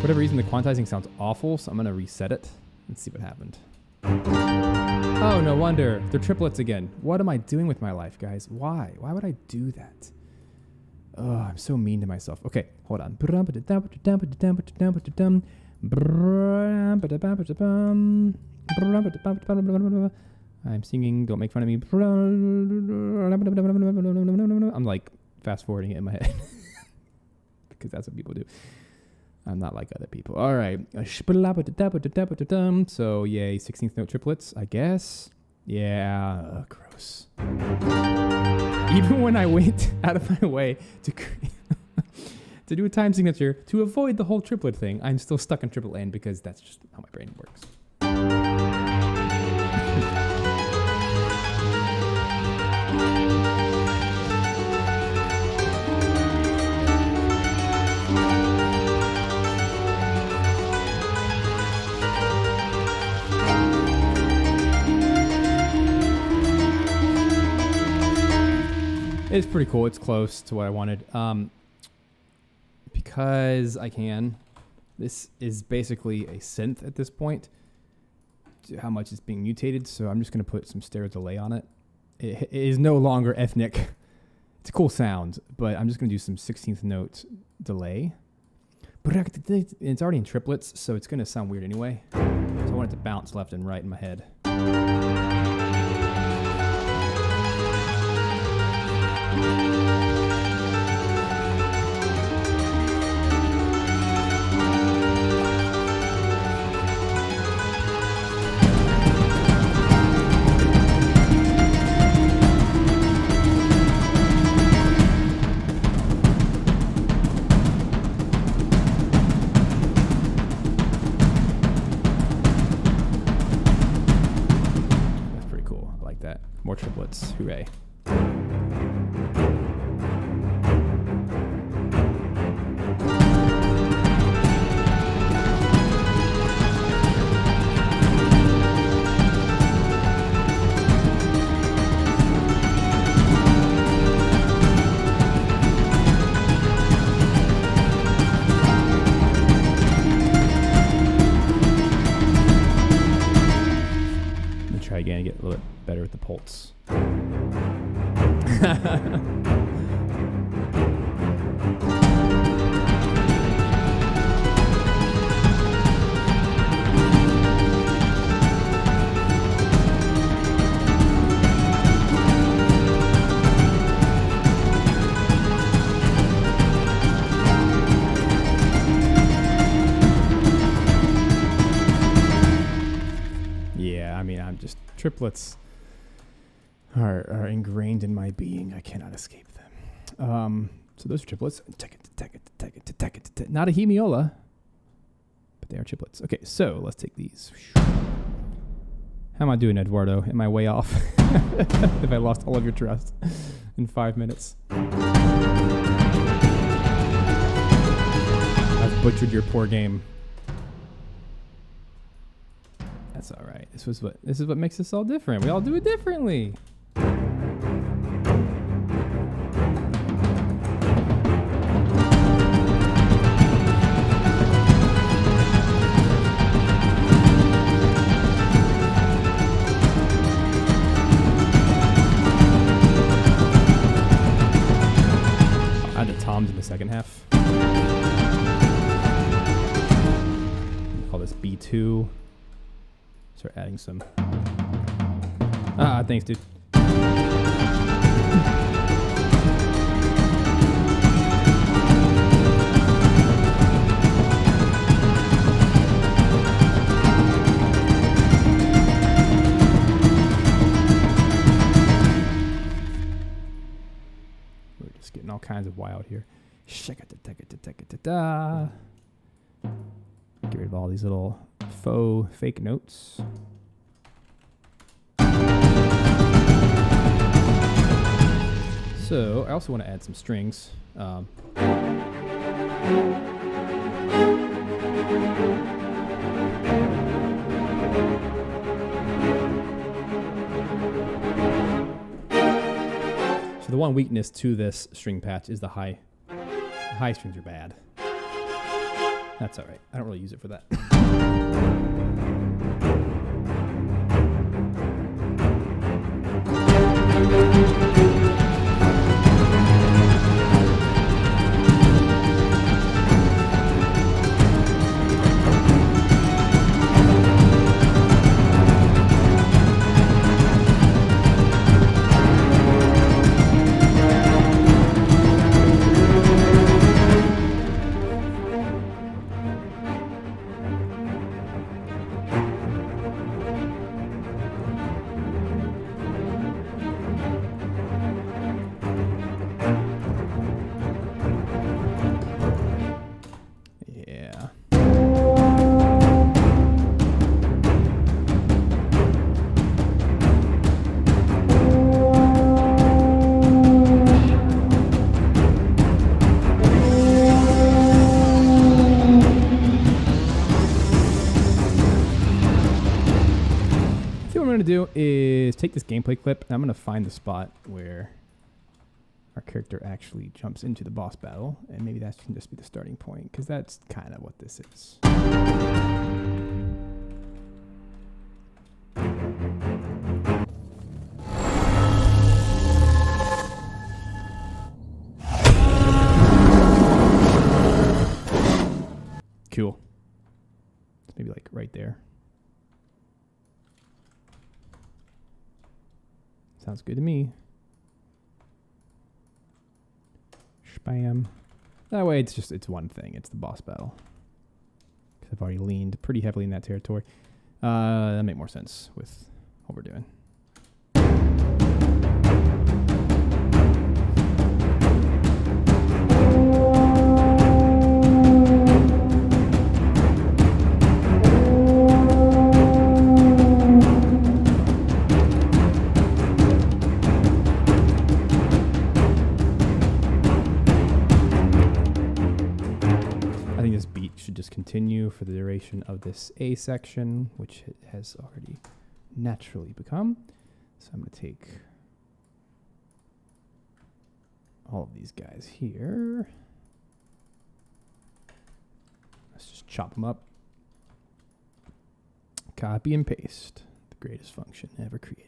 whatever reason, the quantizing sounds awful, so I'm going to reset it and see what happened. Oh, no wonder. They're triplets again. What am I doing with my life, guys? Why? Why would I do that? Oh, I'm so mean to myself. Okay, hold on. I'm singing. Don't make fun of me. I'm like fast forwarding it in my head because that's what people do. I'm not like other people. All right. So, yay, 16th note triplets, I guess. Yeah, gross. Even when I went out of my way to to do a time signature to avoid the whole triplet thing, I'm still stuck in triple N because that's just how my brain works. It's pretty cool. It's close to what I wanted. Because I can. This is basically a synth at this point. How much it's being mutated. So I'm just going to put some stereo delay on it. It is no longer ethnic. It's a cool sound, but I'm just going to do some 16th note delay. It's already in triplets, so it's going to sound weird anyway. So I want it to bounce left and right in my head. More triplets. Hooray. Try again and get a little bit better with the pulse. Triplets are ingrained in my being. I cannot escape them. So those are triplets. Not a hemiola, but they are triplets. Okay, so let's take these. How am I doing, Eduardo? Am I way off? If I lost all of your trust in 5 minutes. I've butchered your poor game. That's all right. This is what makes us all different. We all do it differently. Start adding some. Thanks, dude. We're just getting all kinds of wild here. Get rid of all these little faux fake notes. So I also want to add some strings. So the one weakness to this string patch is the high. The high strings are bad. That's all right. I don't really use it for that. Do is take this gameplay clip and I'm going to find the spot where our character actually jumps into the boss battle, and maybe that can just be the starting point, because that's kind of what this is. Cool. Maybe like right there. Sounds good to me. Spam. That way it's one thing. It's the boss battle. Because I've already leaned pretty heavily in that territory. That makes more sense with what we're doing. Continue for the duration of this A section, which it has already naturally become. So I'm going to take all of these guys here. Let's just chop them up. Copy and paste. The greatest function ever created.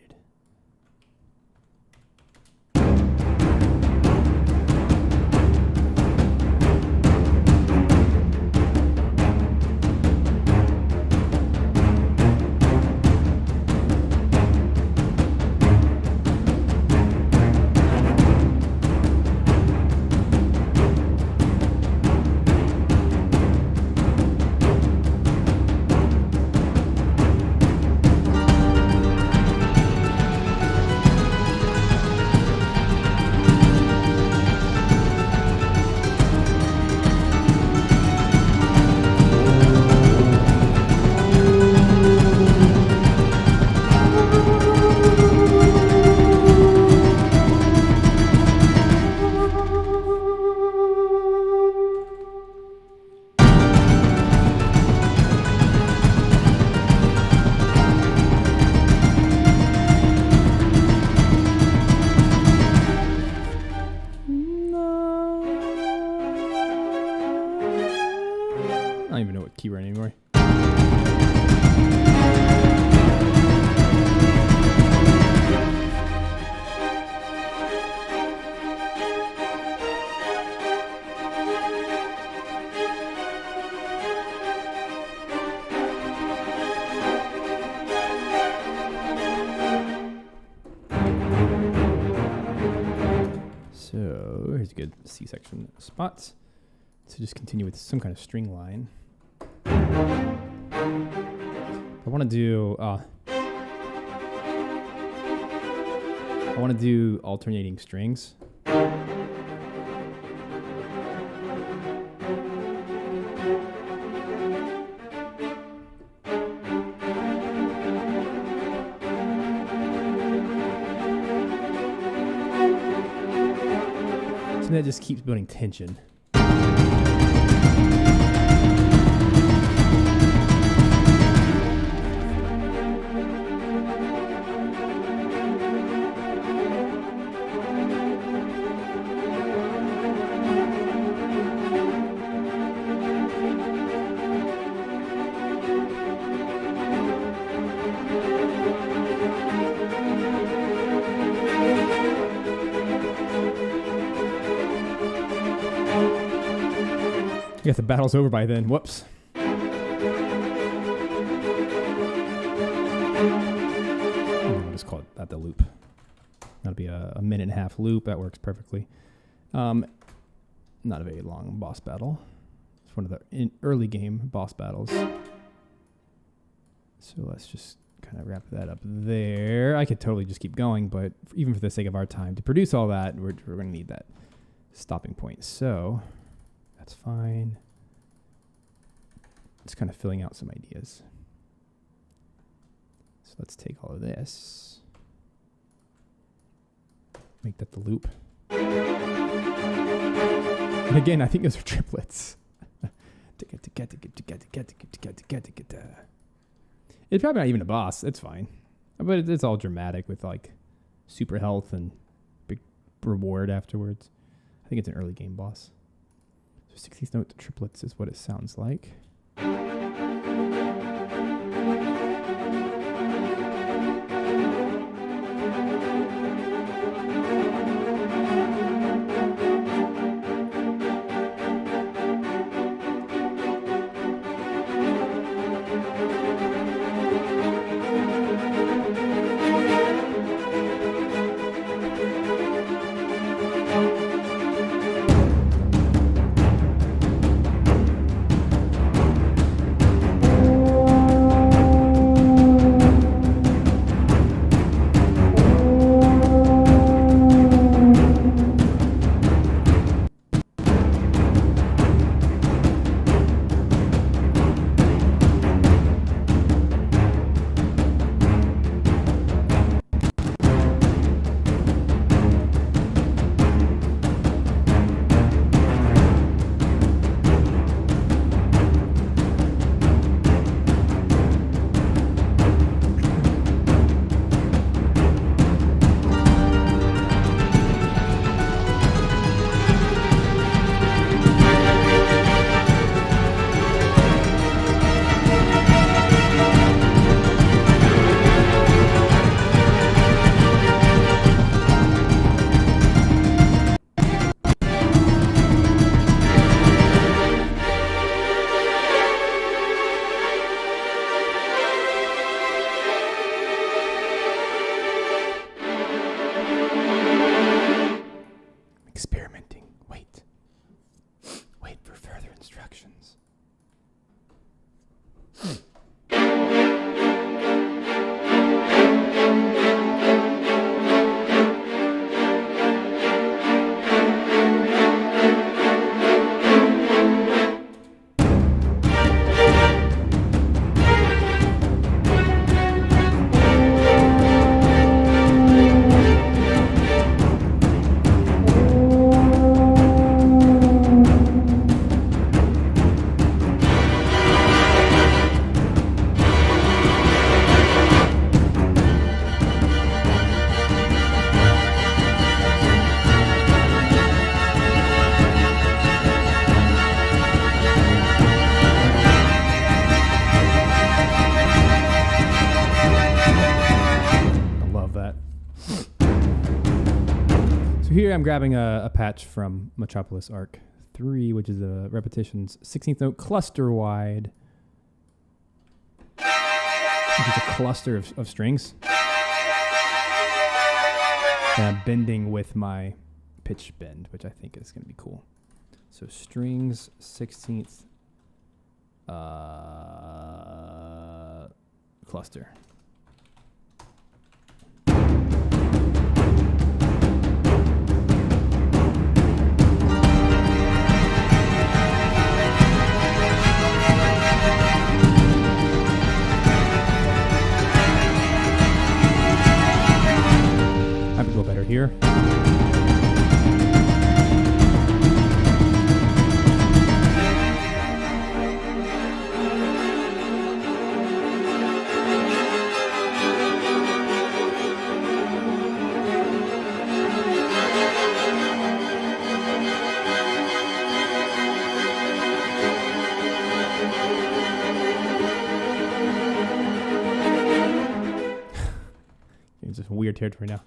the C section spots to just continue with some kind of string line. I want to do alternating strings. And that just keeps building tension. I guess the battle's over by then. Whoops. I'll just call that the loop. That'll be a minute and a half loop. That works perfectly. Not a very long boss battle. It's one of the early game boss battles. So let's just kind of wrap that up there. I could totally just keep going, but even for the sake of our time, to produce all that, we're going to need that stopping point. So that's fine. Just kind of filling out some ideas. So let's take all of this, make that the loop. And again, I think those are triplets. It's probably not even a boss. It's fine. But it's all dramatic with like super health and big reward afterwards. I think it's an early game boss. So 16th note triplets is what it sounds like. So here I'm grabbing a patch from Metropolis Arc 3, which is a repetitions 16th note cluster wide, which is a cluster of strings. And I'm bending with my pitch bend, which I think is going to be cool. So strings 16th cluster. I would go better here. It's just weird territory now.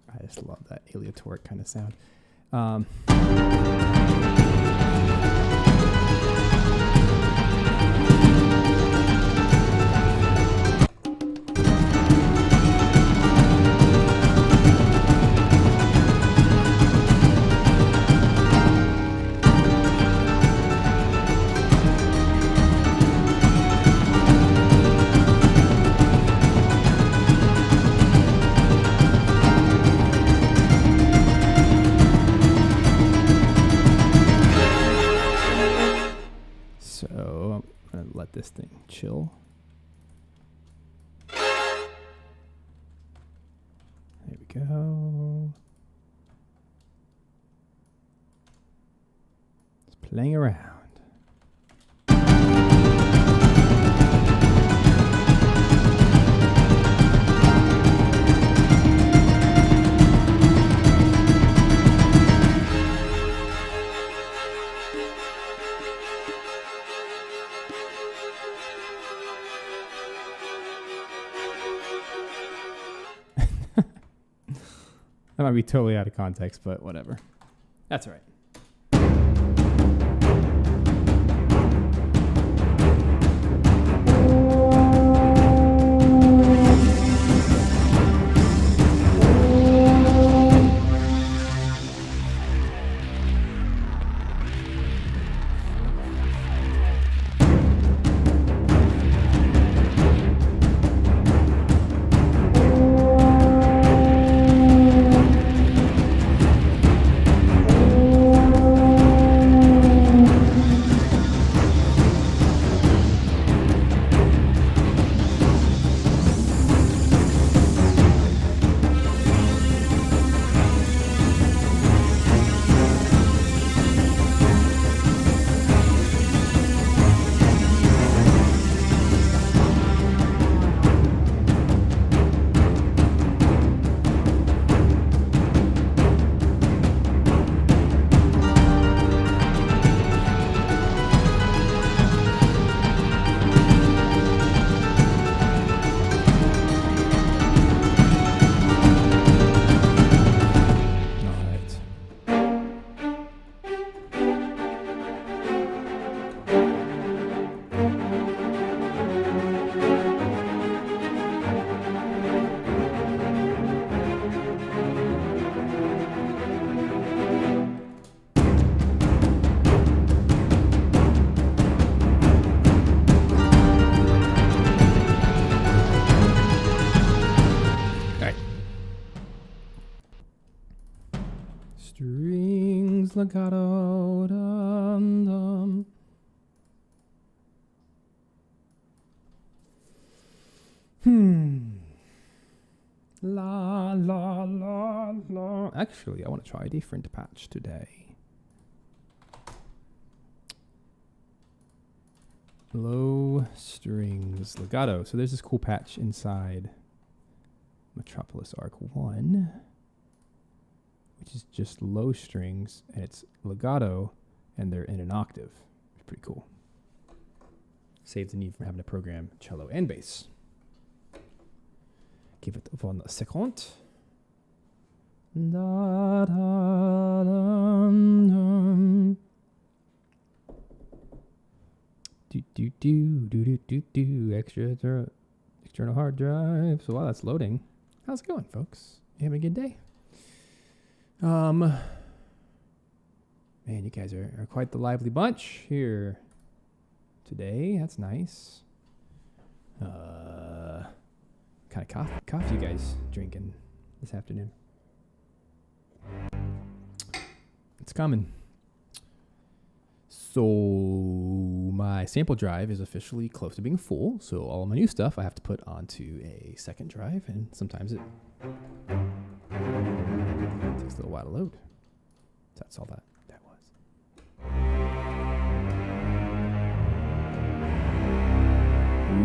I just love that aleatoric kind of sound. So I'm going to let this thing chill. There we go. It's playing around. That might be totally out of context, but whatever. That's all right. Strings Legato. Dum, dum. La, la, la, la. Actually, I want to try a different patch today. Low strings legato. So there's this cool patch inside Metropolis Arc 1, which is just low strings, and it's legato, and they're in an octave. It's pretty cool. Saves the need for having to program cello and bass. Give it 1 second. Da, da, dum, dum. External hard drive. So while that's loading, how's it going, folks? You having a good day? Man, you guys are quite the lively bunch here today. That's nice. Kind of coffee you guys drinking this afternoon? It's coming. So my sample drive is officially close to being full. So all of my new stuff I have to put onto a second drive, and sometimes it takes a little while to load. So that's all that was.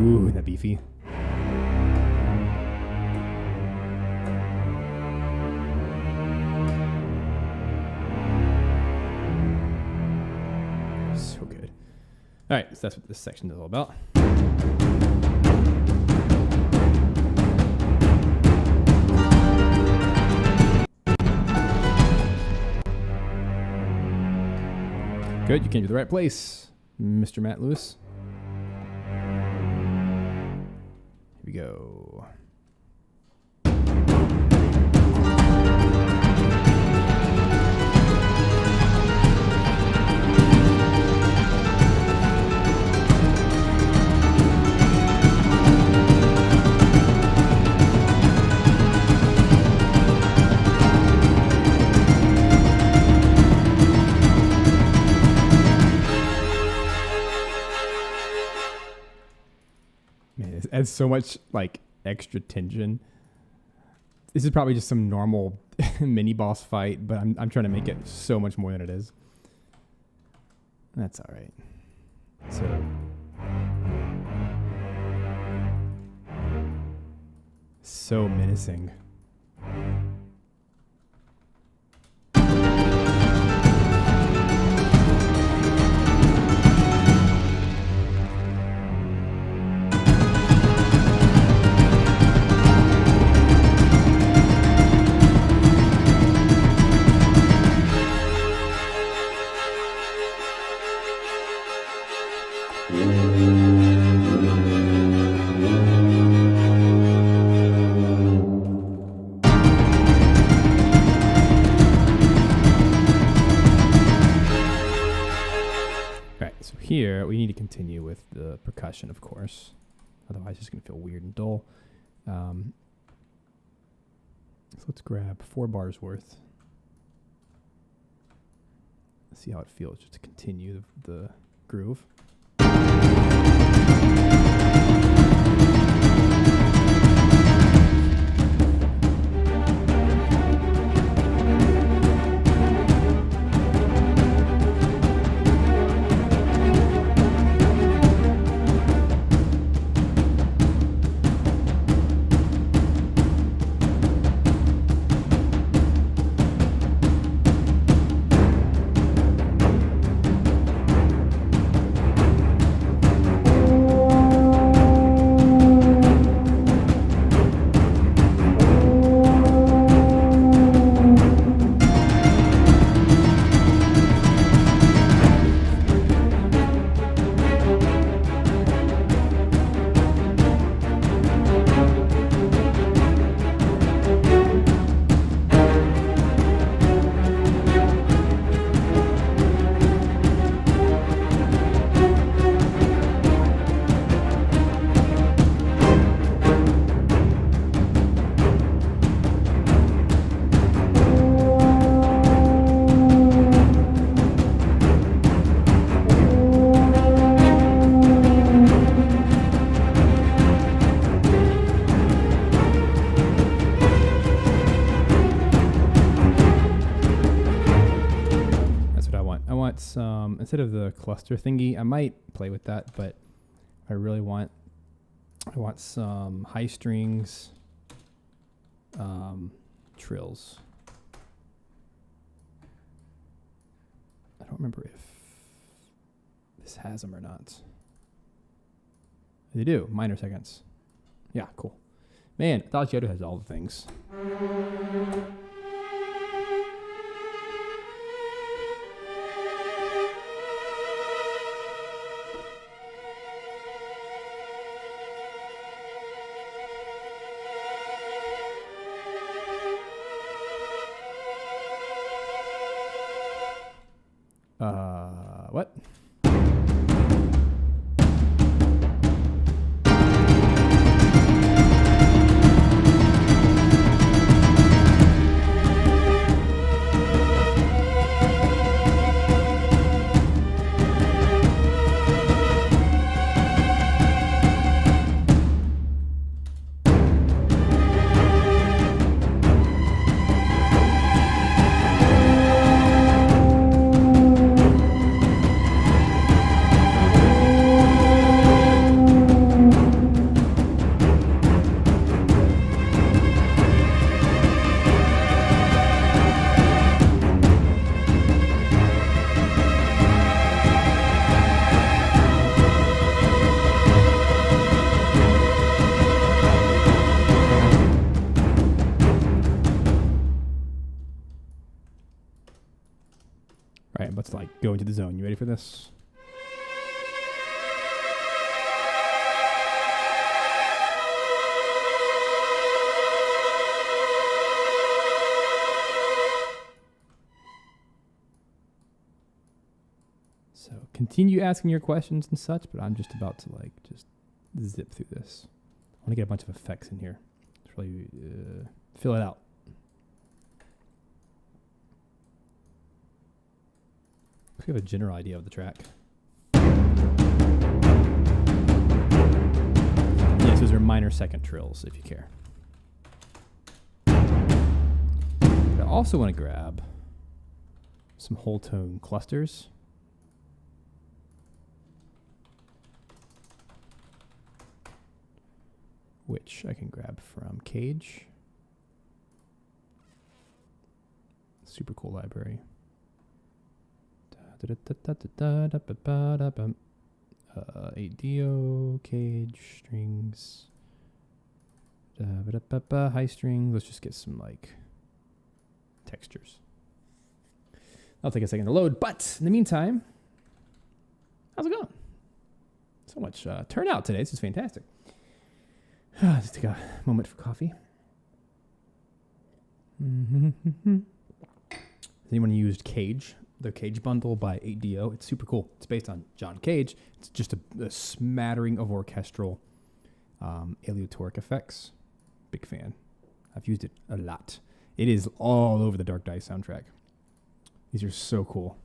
Ooh, isn't that beefy? So good. All right, so that's what this section is all about. Good, you came to the right place, Mr. Matt Lewis. Here we go. Adds so much like extra tension. This is probably just some normal mini boss fight, but I'm trying to make it so much more than it is. That's all right. So menacing. Here, we need to continue with the percussion, of course. Otherwise, it's going to feel weird and dull. So let's grab 4 bars worth. Let's see how it feels just to continue the groove. Instead of the cluster thingy, I might play with that, but I want some high strings trills. I don't remember if this has them or not. They do, minor seconds. Yeah, cool. Man, I thought Yoda has all the things. What? All right, let's go into the zone. You ready for this? So continue asking your questions and such, but I'm just about to just zip through this. I want to get a bunch of effects in here. Just really fill it out. We have a general idea of the track. Yes, those are minor second trills, if you care. But I also want to grab some whole tone clusters. Which I can grab from Cage. Super cool library. ADO, Cage, Strings, high strings. Let's just get some textures. That'll take a second to load, but in the meantime, how's it going? So much turnout today. This is fantastic. Just take a moment for coffee. Has anyone used Cage? The Cage bundle by ADO. It's super cool. It's based on John Cage. It's just a smattering of orchestral aleatoric effects. Big fan. I've used it a lot. It is all over the Dark Dice soundtrack. These are so cool.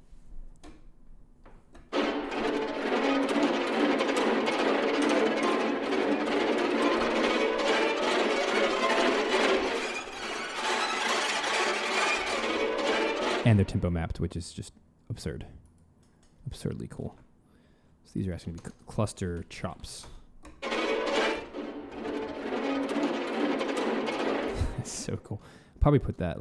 And they're tempo mapped, which is just absurd. Absurdly cool. So these are actually going to be cluster chops. That's so cool. Probably put that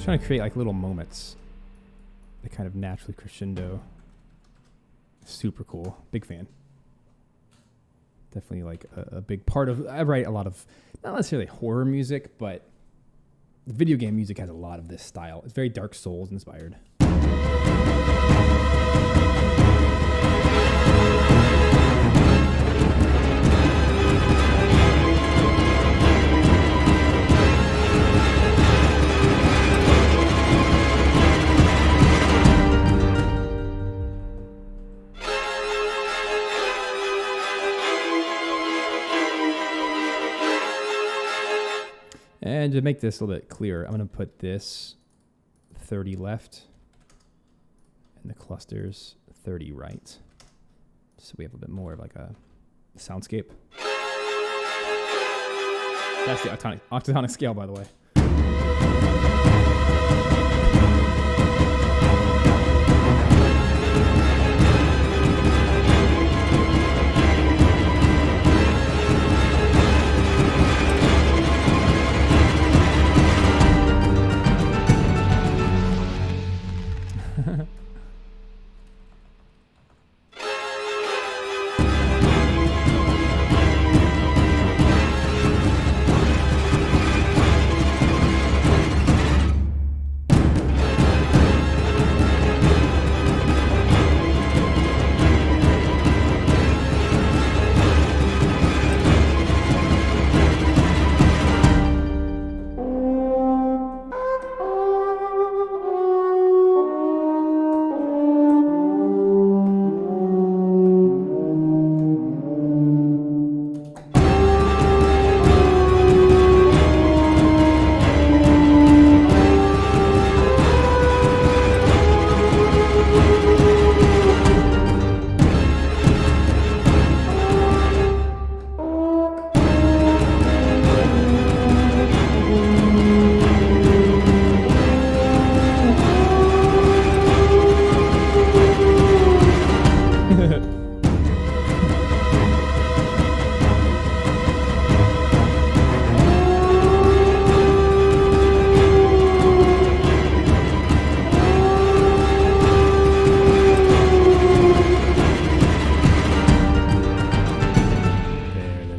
trying to create little moments that kind of naturally crescendo. Super cool. Big fan. Definitely a big part of. I write a lot of not necessarily horror music, but the video game music has a lot of this style. It's very Dark Souls inspired. And to make this a little bit clearer, I'm going to put this 30 left and the clusters 30 right. So we have a bit more of a soundscape. That's the octatonic scale, by the way.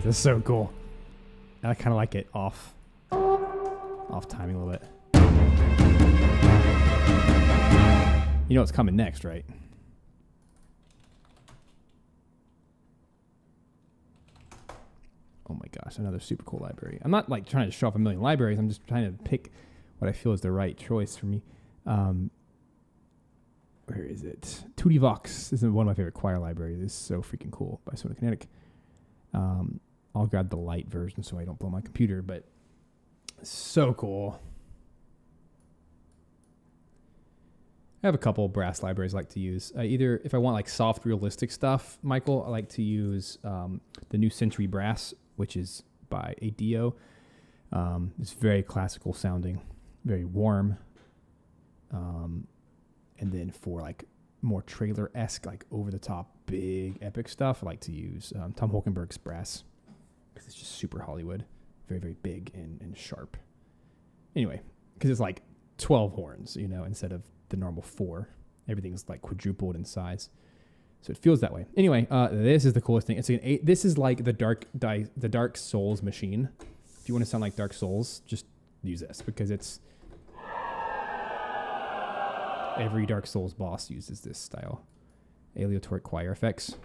This is so cool. I kind of like it off timing a little bit. You know what's coming next, right? Oh my gosh, another super cool library. I'm not like trying to show off a million libraries. I'm just trying to pick what I feel is the right choice for me. Where is it? Tutti Vox is one of my favorite choir libraries. It's so freaking cool by Soda Kinetic. I'll grab the light version so I don't blow my computer, but so cool. I have a couple brass libraries I like to use. Either if I want like soft, realistic stuff, Michael, I like to use the New Century Brass, which is by ADO. It's very classical sounding, very warm. And then for like more trailer-esque, like over-the-top, big, epic stuff, I like to use Tom Hulkenberg's brass because it's just super Hollywood, very, very big and sharp. Anyway, because it's like 12 horns, you know, instead of the normal 4. Everything's like quadrupled in size, so it feels that way. Anyway, this is the coolest thing. It's an 8. This is like the Dark Souls machine. If you want to sound like Dark Souls, just use this because it's every Dark Souls boss uses this style. Aleatoric choir effects.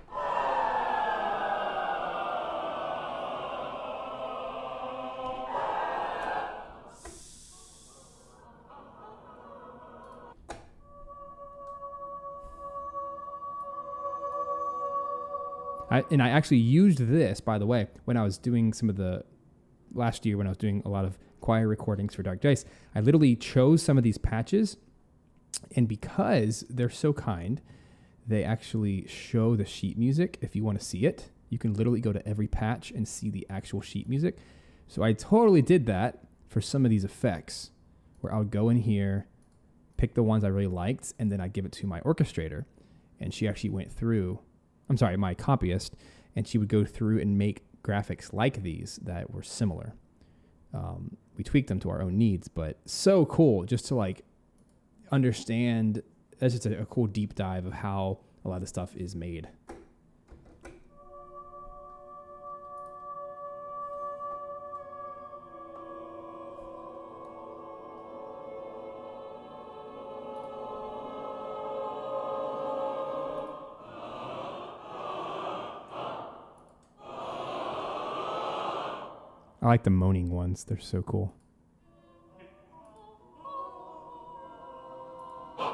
I actually used this, by the way, when I was doing last year when I was doing a lot of choir recordings for Dark Dice. I literally chose some of these patches, and because they're so kind, they actually show the sheet music. If you want to see it, you can literally go to every patch and see the actual sheet music. So I totally did that for some of these effects, where I would go in here, pick the ones I really liked, and then I'd give it to my orchestrator. And she actually went through, my copyist, and she would go through and make graphics like these that were similar. We tweaked them to our own needs, but so cool just to like understand. That's just a cool deep dive of how a lot of stuff is made. I like the moaning ones. They're so cool. I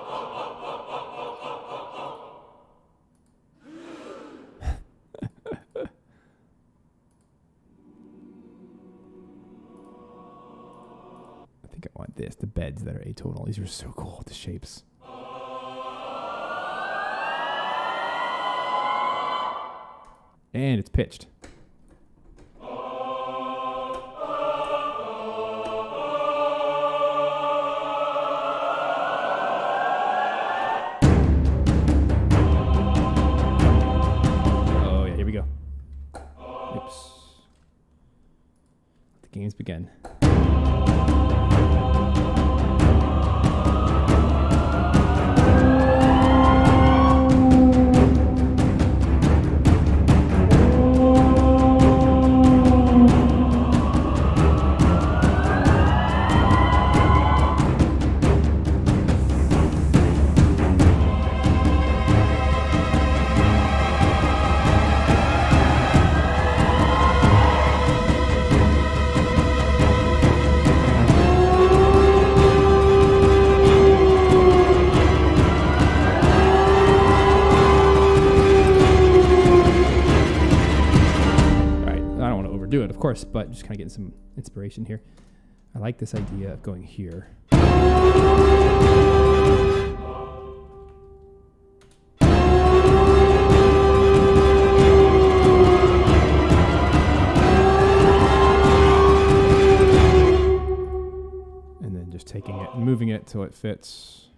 think I want this. The beds that are atonal. These are so cool. The shapes. And it's pitched. Games begin. Do it, of course, but just kind of getting some inspiration here. I like this idea of going here. And then just taking it and moving it till it fits.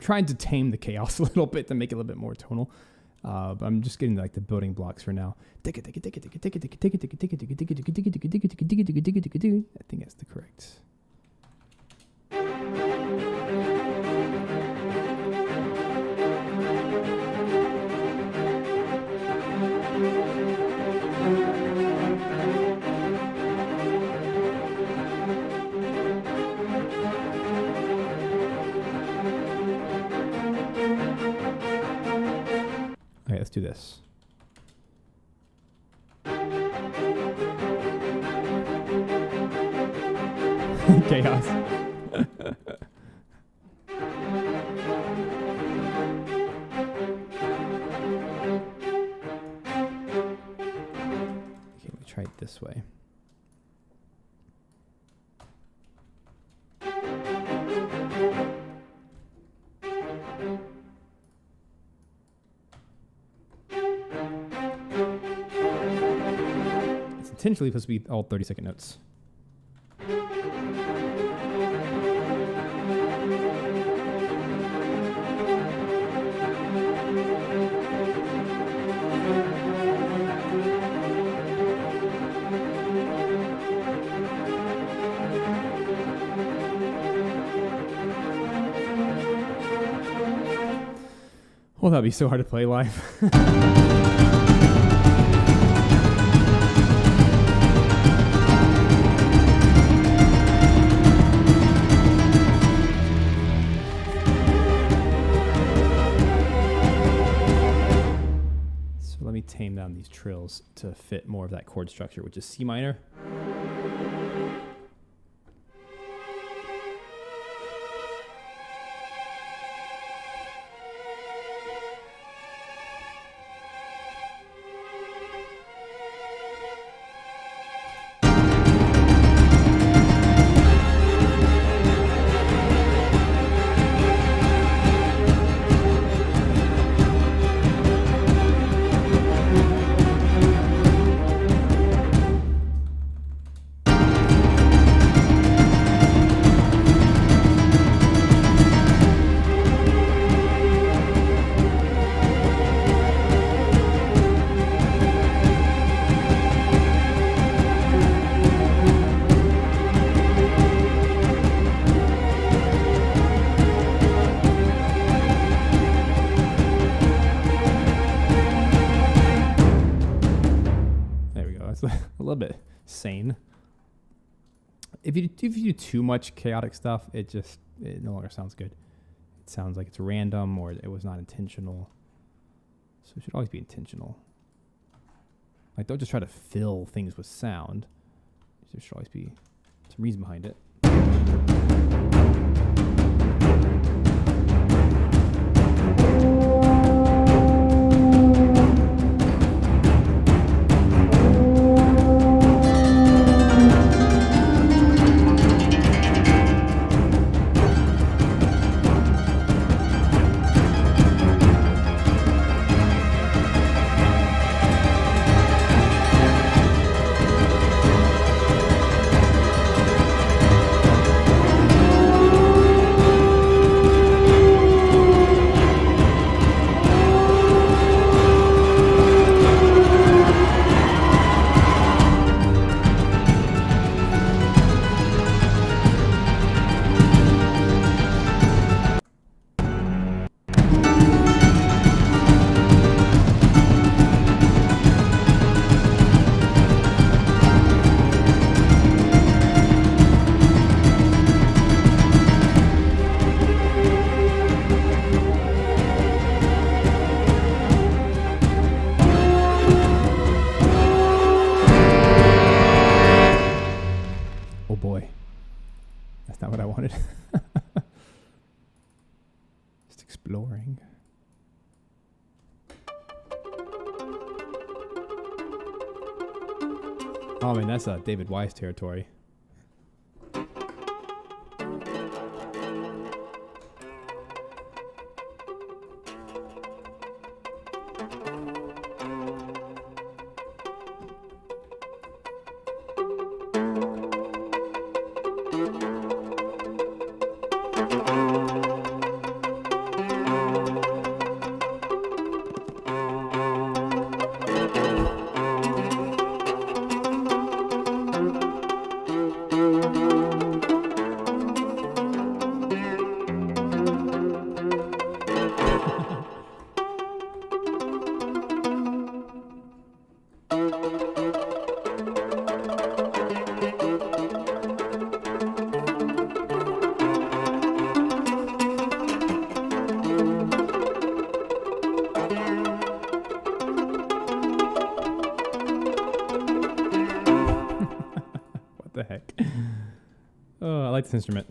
trying to tame the chaos a little bit to make it a little bit more tonal. But I'm just getting like the building blocks for now. I think that's the correct. Okay, let's do this. Chaos. Okay, let me try it this way. It's intentionally supposed to be all 30-second notes. Well, that'd be so hard to play live. So let me tame down these trills to fit more of that chord structure, which is C minor. A little bit sane. If you do too much chaotic stuff, it no longer sounds good. It sounds like it's random or it was not intentional. So it should always be intentional. Like, don't just try to fill things with sound. There should always be some reason behind it. Just exploring. Oh man, that's David Wise territory. like this instrument.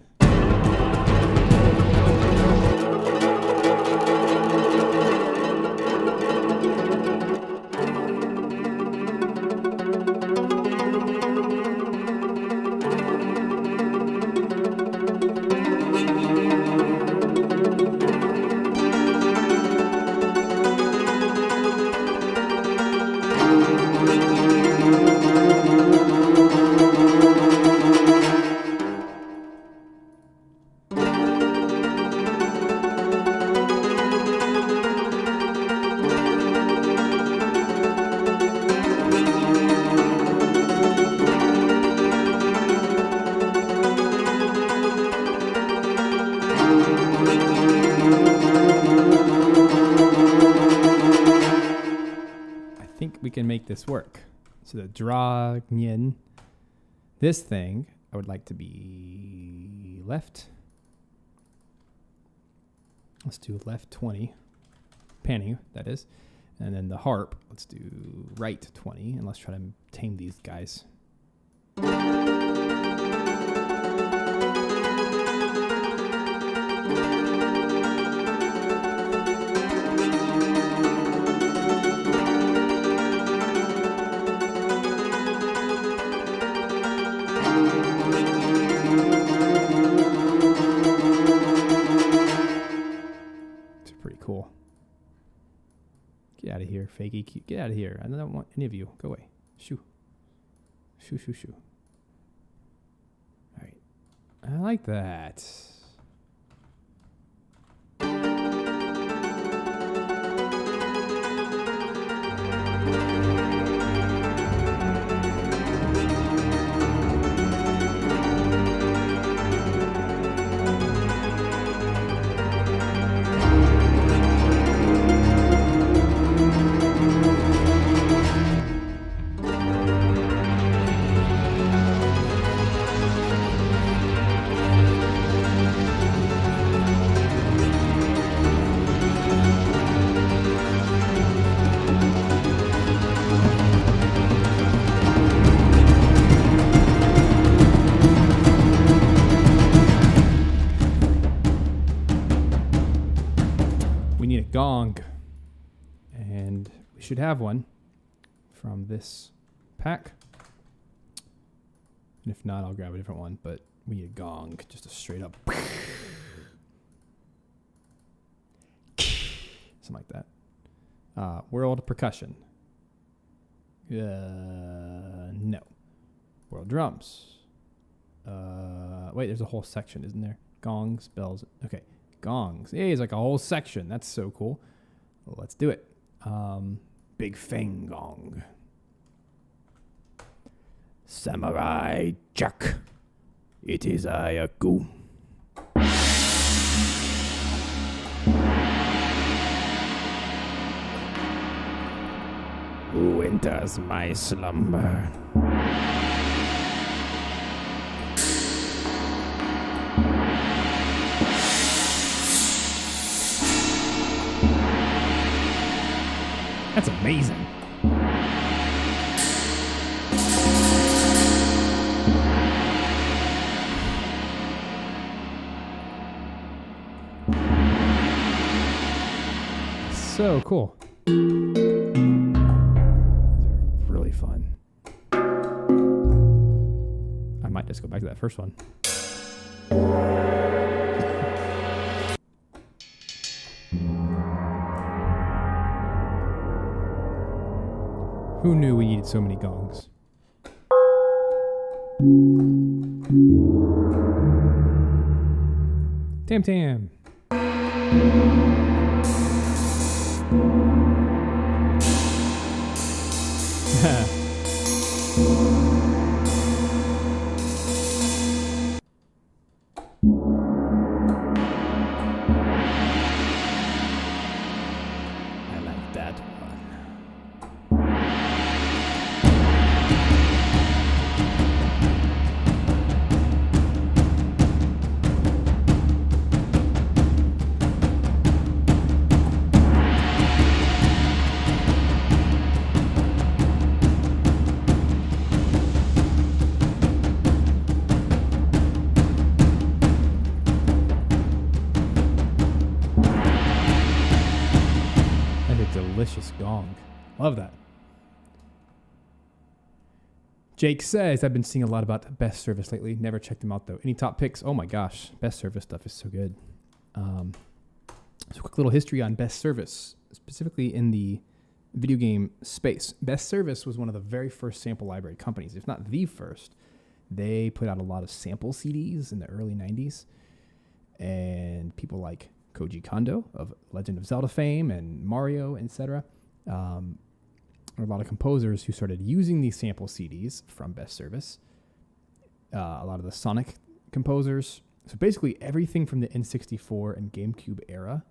We can make this work. So the draw nyen, this thing I would like to be left. Let's do left 20, panning that is, and then the harp. Let's do right 20, and let's try to tame these guys. Cool. Get out of here, fakey. Get out of here. I don't want any of you. Go away. Shoo. Shoo, shoo, shoo. All right. I like that. Gong, and we should have one from this pack, and if not, I'll grab a different one, but we need a gong, just a straight up something like that. World percussion, no. World drums, wait, there's a whole section, isn't there? Gongs, bells, okay. Gongs. Hey, it's like a whole section. That's so cool. Well, let's do it. Big Fang Gong. Samurai Jack. It is Ayaku. Who enters my slumber? That's amazing. So cool. These are really fun. I might just go back to that first one. Who knew we needed so many gongs? Tam Tam. I like that one. delicious gong. Love that. Jake says, I've been seeing a lot about Best Service lately. Never checked them out, though. Any top picks? Oh, my gosh. Best Service stuff is so good. So a quick little history on Best Service, specifically in the video game space. Best Service was one of the very first sample library companies, if not the first. They put out a lot of sample CDs in the early 90s. And people like Koji Kondo of Legend of Zelda fame and Mario, etc. A lot of composers who started using these sample CDs from Best Service. A lot of the Sonic composers. So basically everything from the N64 and GameCube era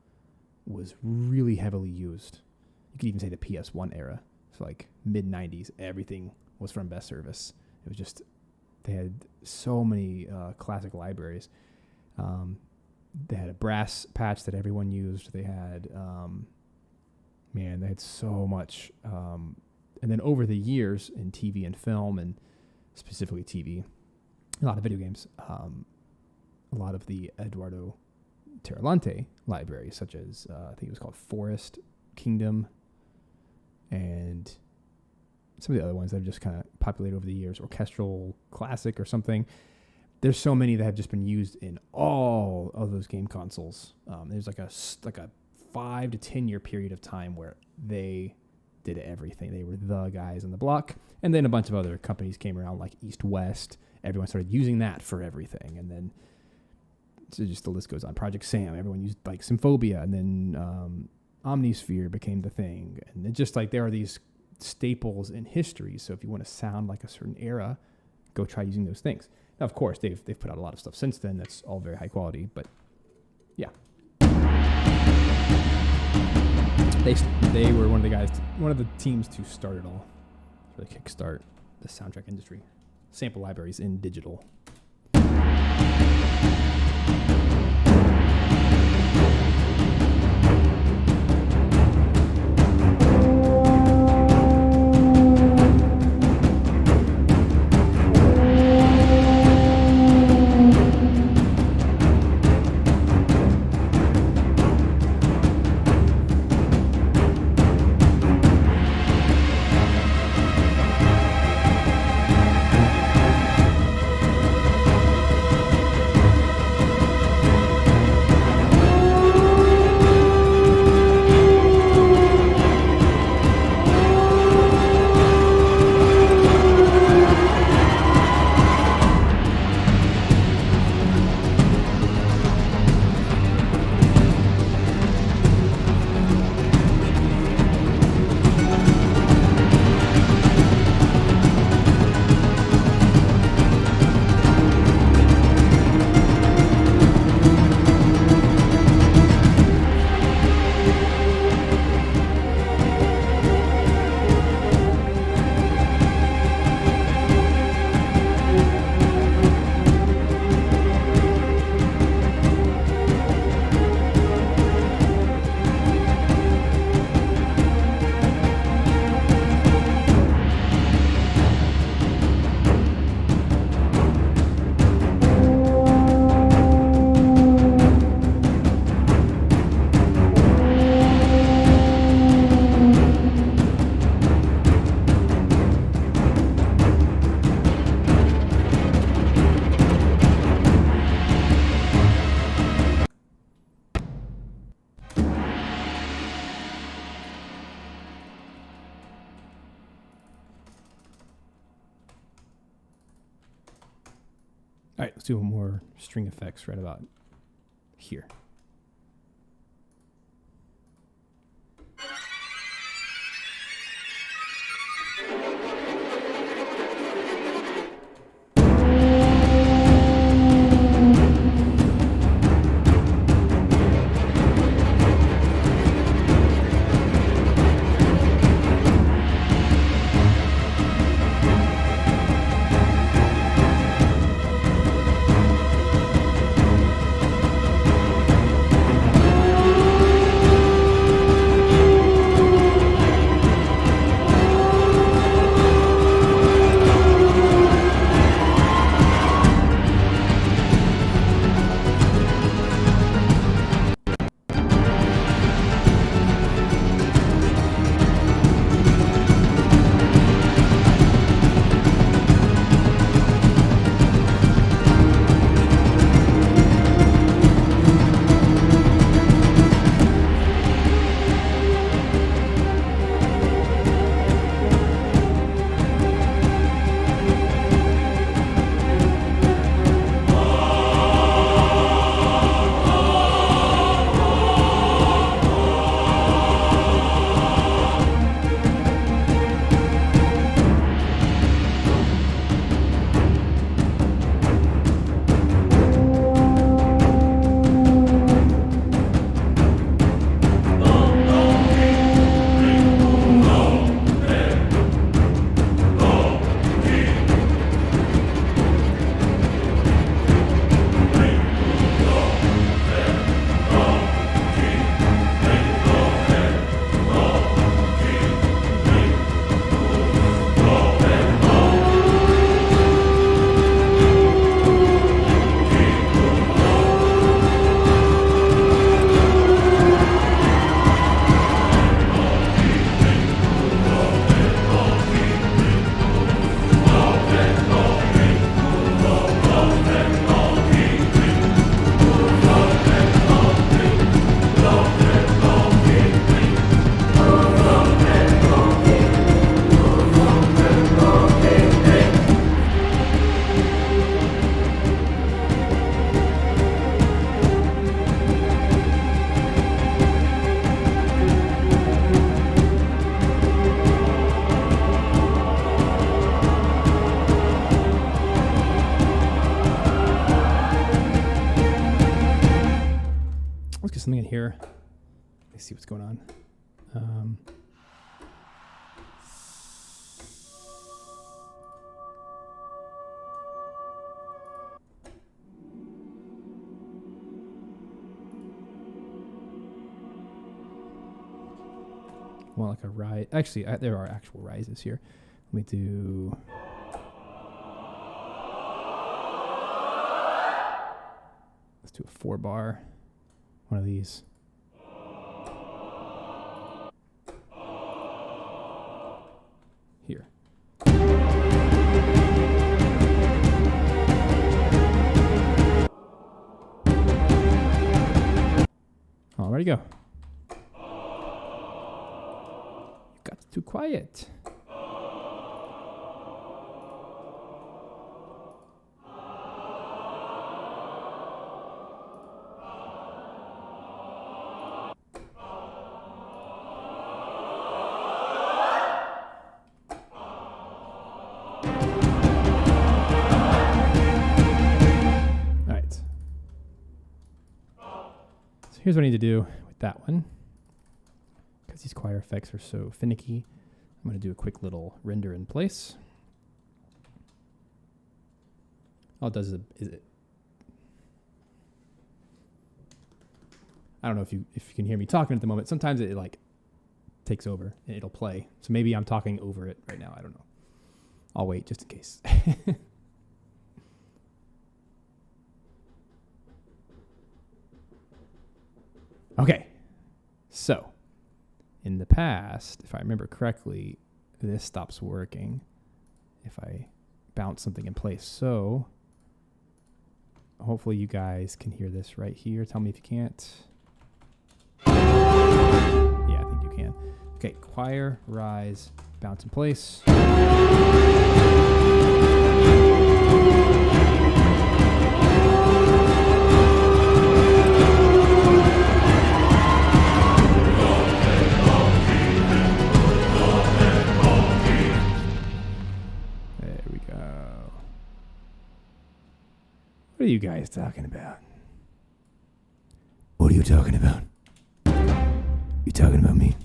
was really heavily used. You could even say the PS1 era. So like mid-90s, everything was from Best Service. It was just, they had so many classic libraries. They had a brass patch that everyone used. They had, they had so much. And then over the years in TV and film, and specifically TV, a lot of video games, a lot of the Eduardo Terralante libraries, such as, I think it was called Forest Kingdom, and some of the other ones that have just kind of populated over the years, Orchestral Classic or something. There's so many that have just been used in all of those game consoles. There's like a 5 to 10 year period of time where they did everything. They were the guys on the block. And then a bunch of other companies came around like East West. Everyone started using that for everything. And then so just the list goes on. Project Sam, everyone used like Symphobia. And then Omnisphere became the thing. And it's just like there are these staples in history. So if you want to sound like a certain era, go try using those things. Now, of course, they've put out a lot of stuff since then that's all very high quality, but yeah. They were one of the teams to start it all, to really kickstart the soundtrack industry. Sample libraries in digital. All right, let's do more string effects right about here. me see what's going on. Well, like a rise. Actually, there are actual rises here. Let me do. Let's do a 4-bar. One of these. Here. Oh, ready to go. Got too quiet. Here's what I need to do with that one. Because these choir effects are so finicky, I'm going to do a quick little render in place. All it does is it. I don't know if you can hear me talking at the moment. Sometimes it like takes over and it'll play. So maybe I'm talking over it right now. I don't know. I'll wait just in case. Okay, so in the past, if I remember correctly, this stops working if I bounce something in place. So hopefully you guys can hear this right here. Tell me if you can't. Yeah, I think you can. Okay, choir, rise, bounce in place. What are you guys talking about? What are you talking about? You talking about me?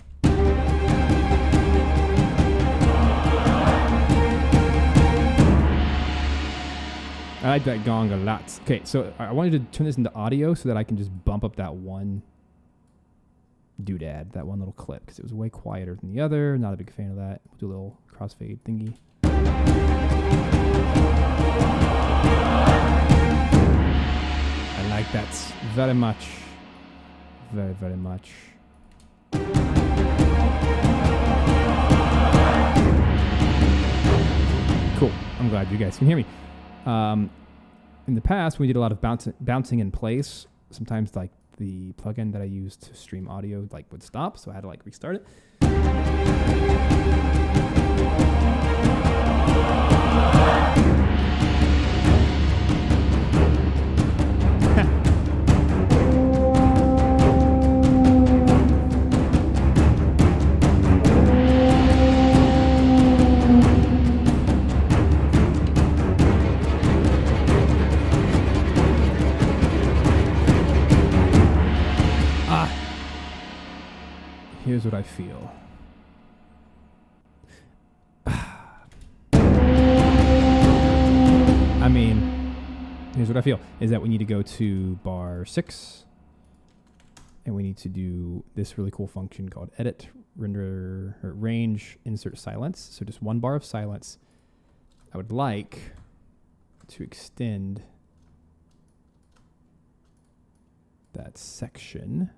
I like that gong a lot. Okay, so I wanted to turn this into audio so that I can just bump up that one doodad, that one little clip, because it was way quieter than the other. Not a big fan of that. We'll do a little crossfade thingy. I like that very much. Very, very much. Cool. I'm glad you guys can hear me. In the past, we did a lot of bouncing in place. Sometimes, like, the plugin that I used to stream audio would stop, so I had to restart it. Here's what I feel. I mean, here's what I feel, is that we need to go to bar 6, and we need to do this really cool function called edit, render, or range, insert silence. So just one bar of silence. I would like to extend that section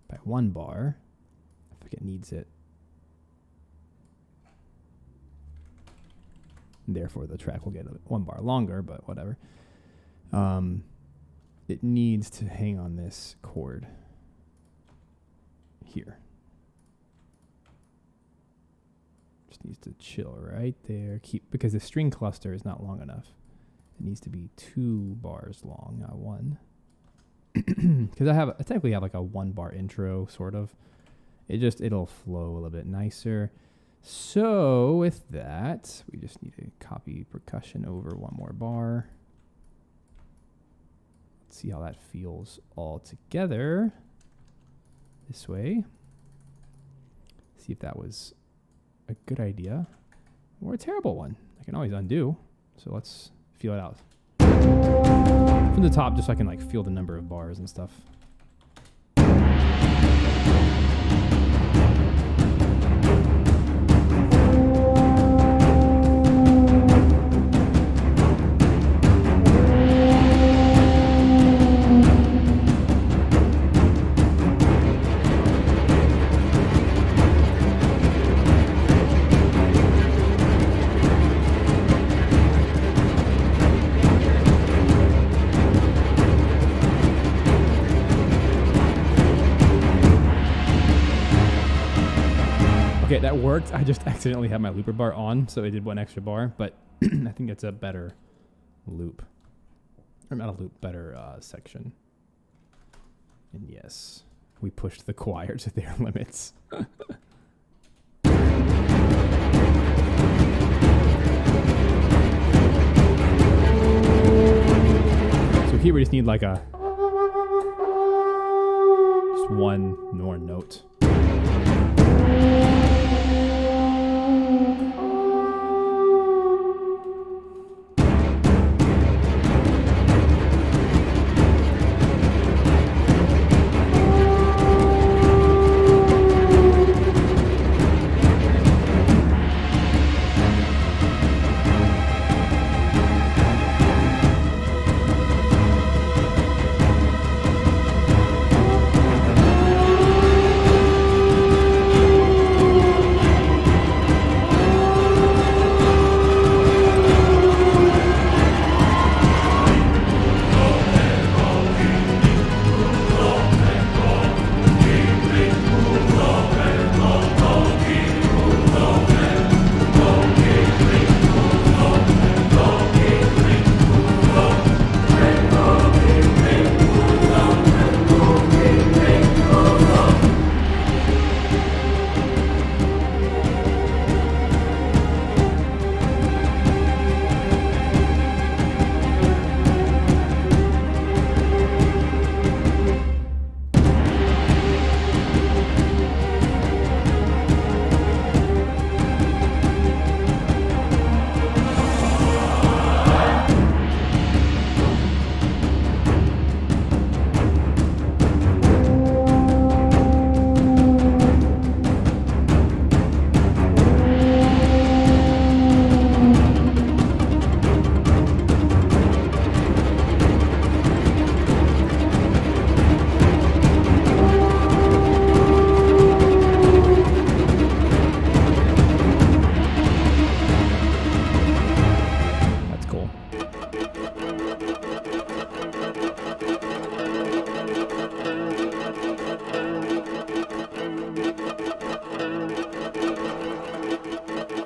by 1 bar. It needs it. And therefore, the track will get 1 bar longer, but whatever. It needs to hang on this chord here. Just needs to chill right there. Because the string cluster is not long enough. It needs to be 2 bars long, not 1. Because I technically have like a 1 bar intro, sort of. It'll flow a little bit nicer. So with that, we just need to copy percussion over 1 more bar. Let's see how that feels all together. this way. See if that was a good idea or a terrible one. I can always undo. So let's feel it out. From the top, just so I can like feel the number of bars and stuff. Okay, that worked. I just accidentally had my looper bar on, so it did one extra bar, but I think it's a better loop. Or not a loop, better section. And yes, we pushed the choir to their limits. So here we just need like just one more note.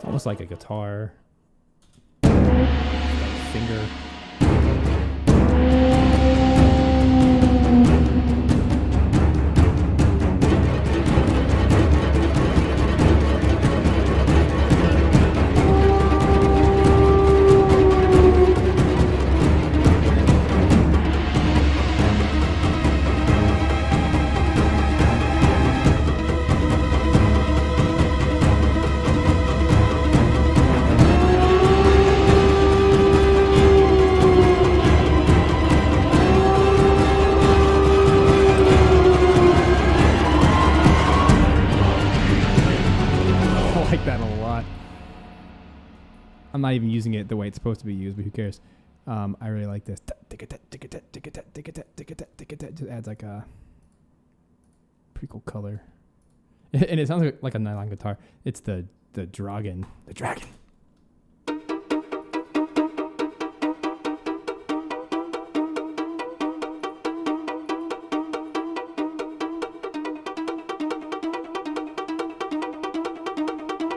Almost like a guitar. Finger. I'm not even using it the way it's supposed to be used, but who cares? I really like this. It just adds like a pretty cool color. And it sounds like a nylon guitar. It's the dragon. The dragon.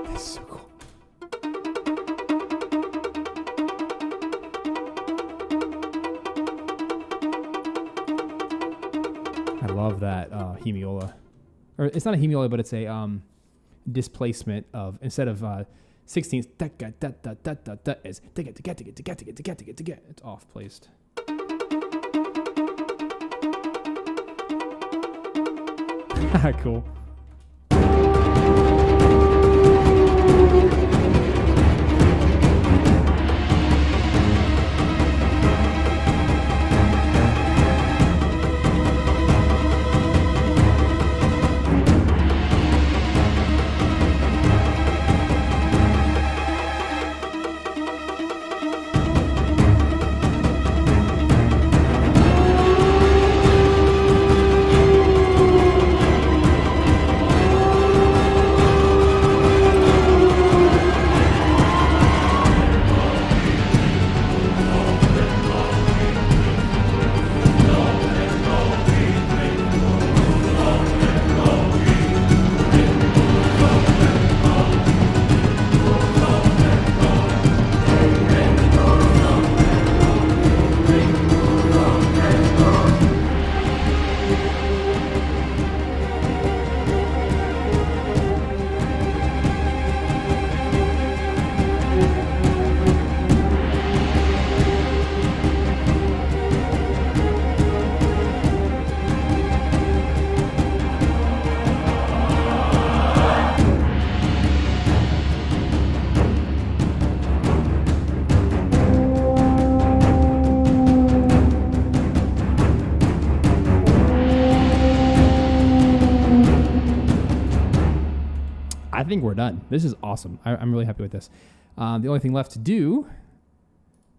That's so cool. I love that hemiola. Or it's not a hemiola, but it's a displacement of, instead of 16ths, it's off placed. Cool. I think we're done. This is awesome. I'm really happy with this. The only thing left to do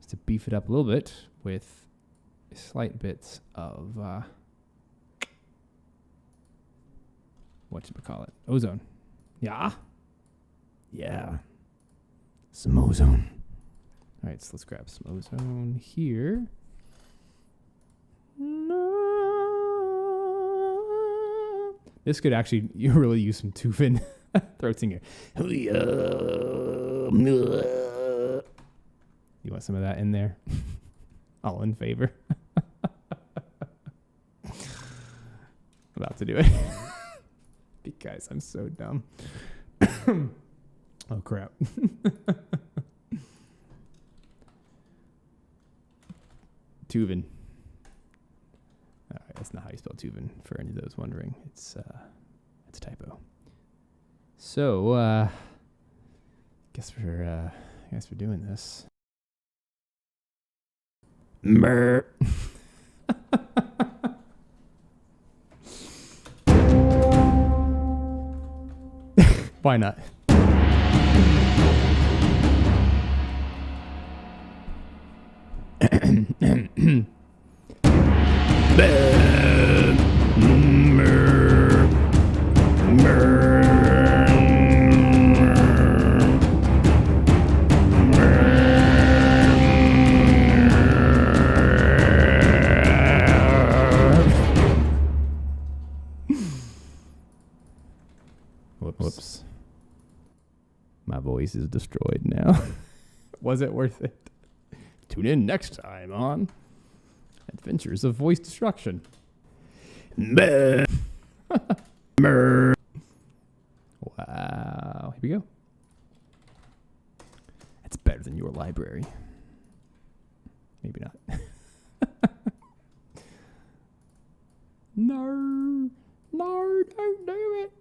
is to beef it up a little bit with slight bits of whatchamacallit? Ozone. Yeah. Some ozone. All right, so let's grab some ozone here. This could actually really use some Tufin throat singer. You want some of that in there? All in favor. About to do it. Because I'm so dumb. Oh, crap. Tuvin. All right, that's not how you spell Tuvin, for any of those wondering. It's a typo. So, guess we're doing this. Brr. Why not? Whoops. My voice is destroyed now. Was it worth it? Tune in next time on Adventures of Voice Destruction. Wow. Here we go. That's better than your library. Maybe not. No, don't do it.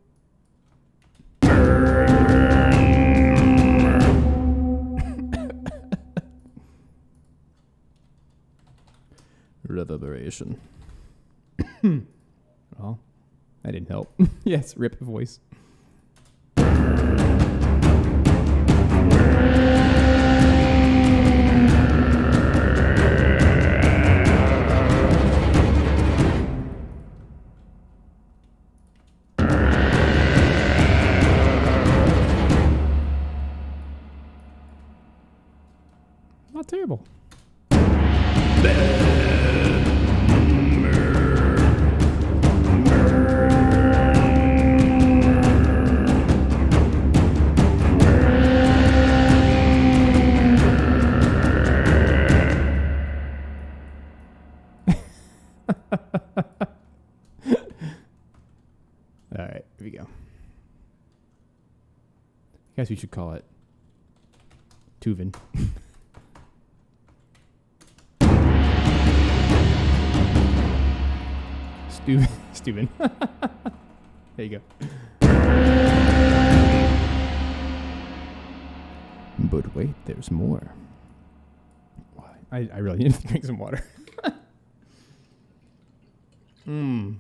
Reverberation. Well, that didn't help. Yes, rip voice. Not terrible. All right, here we go. I guess we should call it Tuvin. Steuben. There you go. But wait, there's more. I really need to drink some water. All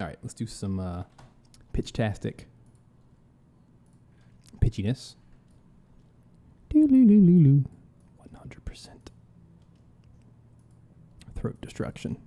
right, let's do some pitch-tastic pitchiness. 100%. Throat destruction.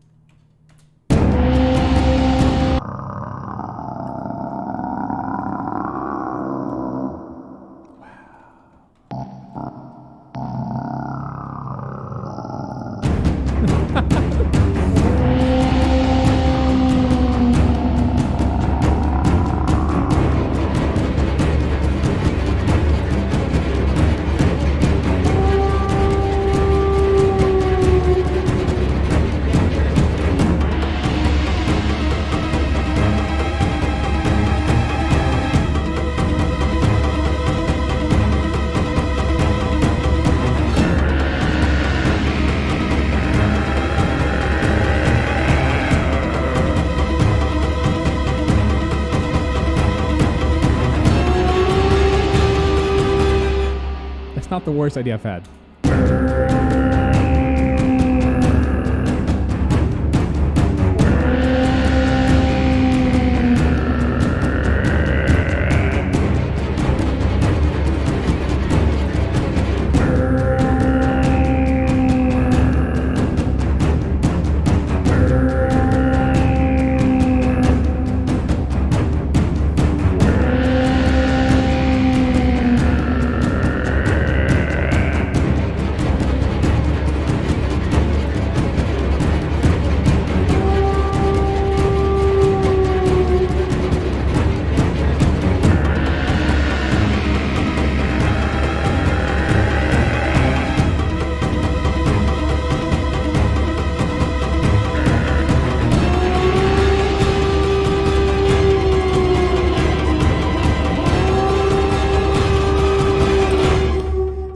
Not the worst idea I've had.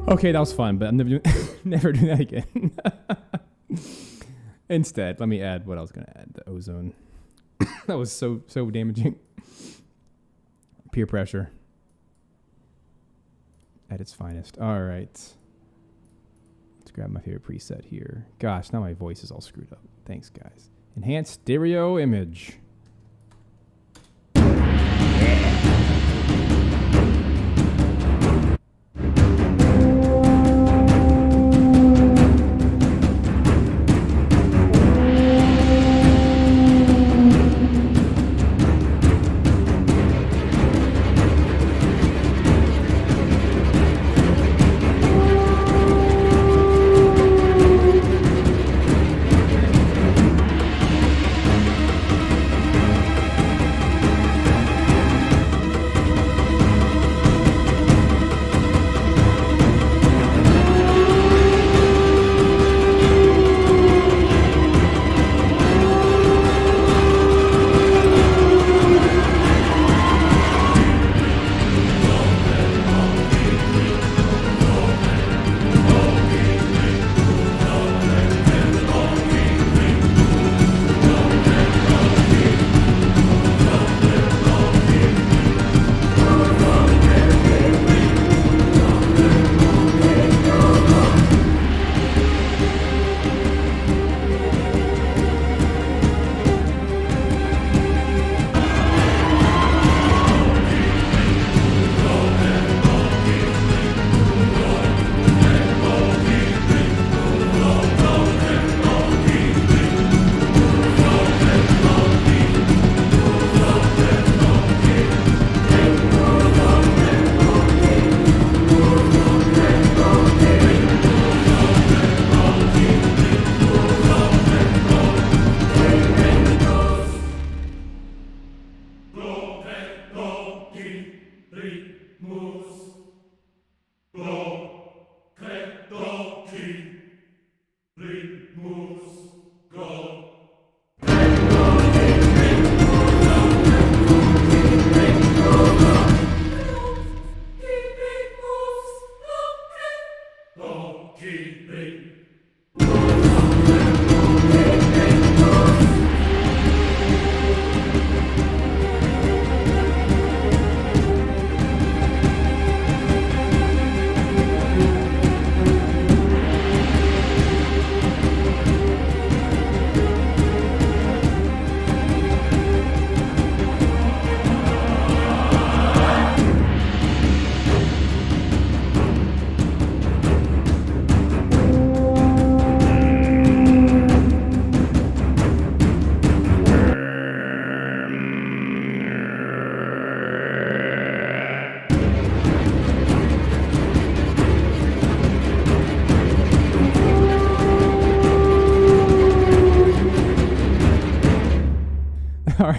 Okay, that was fun, but I'm never doing that again. Instead, let me add what I was going to add, the ozone. That was so damaging. Peer pressure at its finest. All right. Let's grab my favorite preset here. Gosh, now my voice is all screwed up. Thanks, guys. Enhanced stereo image.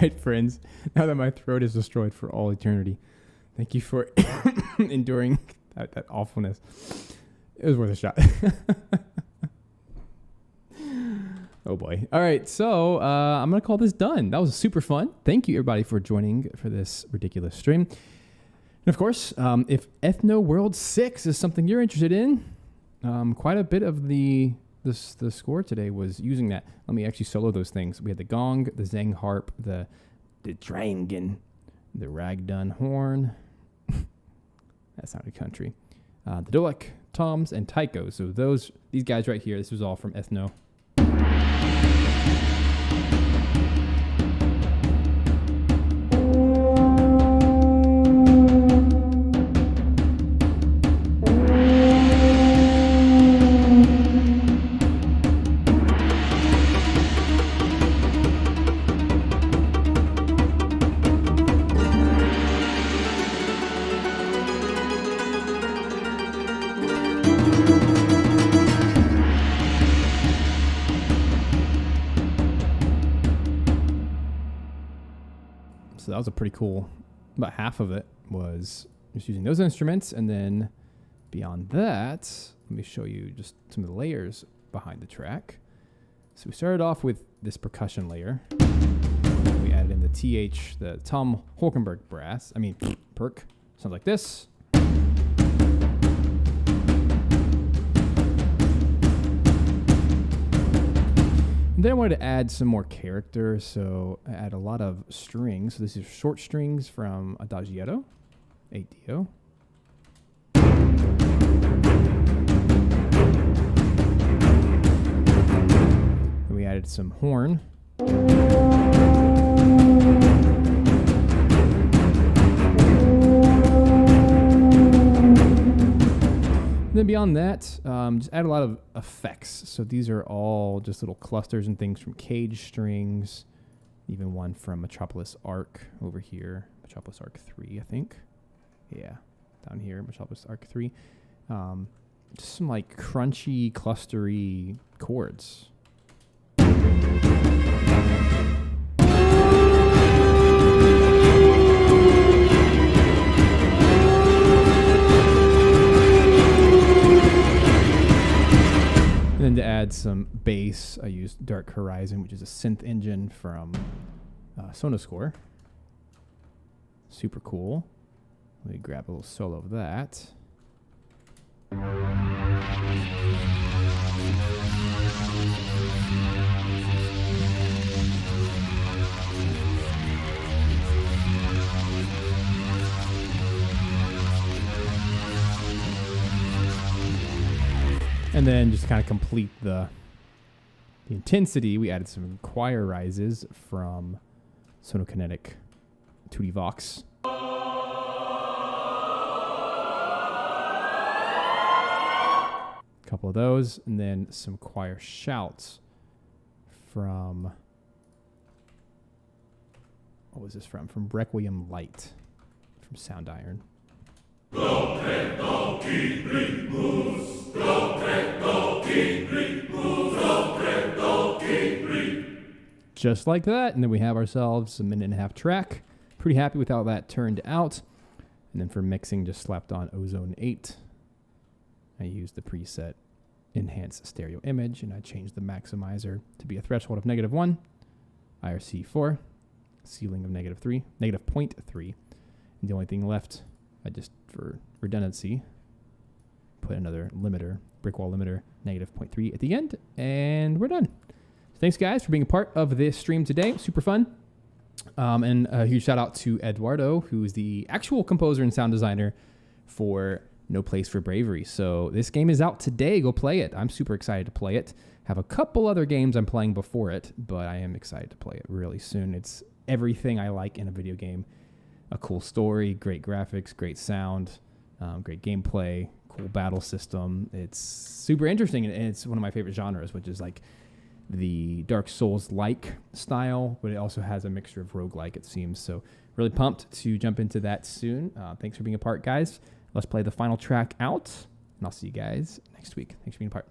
right, friends. Now that my throat is destroyed for all eternity, thank you for enduring that awfulness. It was worth a shot. Oh boy. All right, so I'm going to call this done. That was super fun. Thank you, everybody, for joining for this ridiculous stream. And of course, if Ethno World 6 is something you're interested in, quite a bit of the score today was using that. Let me actually solo those things. We had the gong, the zang harp, the drangen, the ragdun horn. That sounded country. The dolak, toms, and Tycho. So these guys right here, this was all from Ethno. So that was a pretty cool, about half of it was just using those instruments. And then beyond that, let me show you just some of the layers behind the track. So we started off with this percussion layer. We added in the the Tom Hulkenberg perk. Sounds like this. And then I wanted to add some more character, so I add a lot of strings. So this is short strings from Adagietto, 8-dio. Then we added some horn. Then beyond that, just add a lot of effects. So these are all just little clusters and things from cage strings, even one from Metropolis Arc over here, Metropolis Arc 3, I think. Yeah, down here, Metropolis Arc 3. Just some like crunchy, clustery chords. And then to add some bass, I used Dark Horizon, which is a synth engine from Sonoscore. Super cool. Let me grab a little solo of that. And then just to kind of complete the intensity, we added some choir rises from Sonokinetic 2D Vox. A couple of those, and then some choir shouts from, what was this from? From Requiem Light, from Sound Iron. Just like that, and then we have ourselves a 1.5-minute track. Pretty happy with how that turned out. And then for mixing, just slapped on Ozone 8. I used the preset Enhance Stereo Image, and I changed the maximizer to be a threshold of -1, IRC 4, ceiling of -3, -0.3. And the only thing left, I just, for redundancy, put another limiter, brick wall limiter, -0.3 at the end, and we're done. So thanks, guys, for being a part of this stream today. Super fun. And a huge shout out to Eduardo, who is the actual composer and sound designer for No Place for Bravery. So this game is out today. Go play it. I'm super excited to play it. Have a couple other games I'm playing before it, but I am excited to play it really soon. It's everything I like in a video game. A cool story, great graphics, great sound, great gameplay, cool battle system. It's super interesting, and it's one of my favorite genres, which is like the Dark Souls-like style, but it also has a mixture of roguelike, it seems. So really pumped to jump into that soon. Thanks for being a part, guys. Let's play the final track out, and I'll see you guys next week. Thanks for being a part.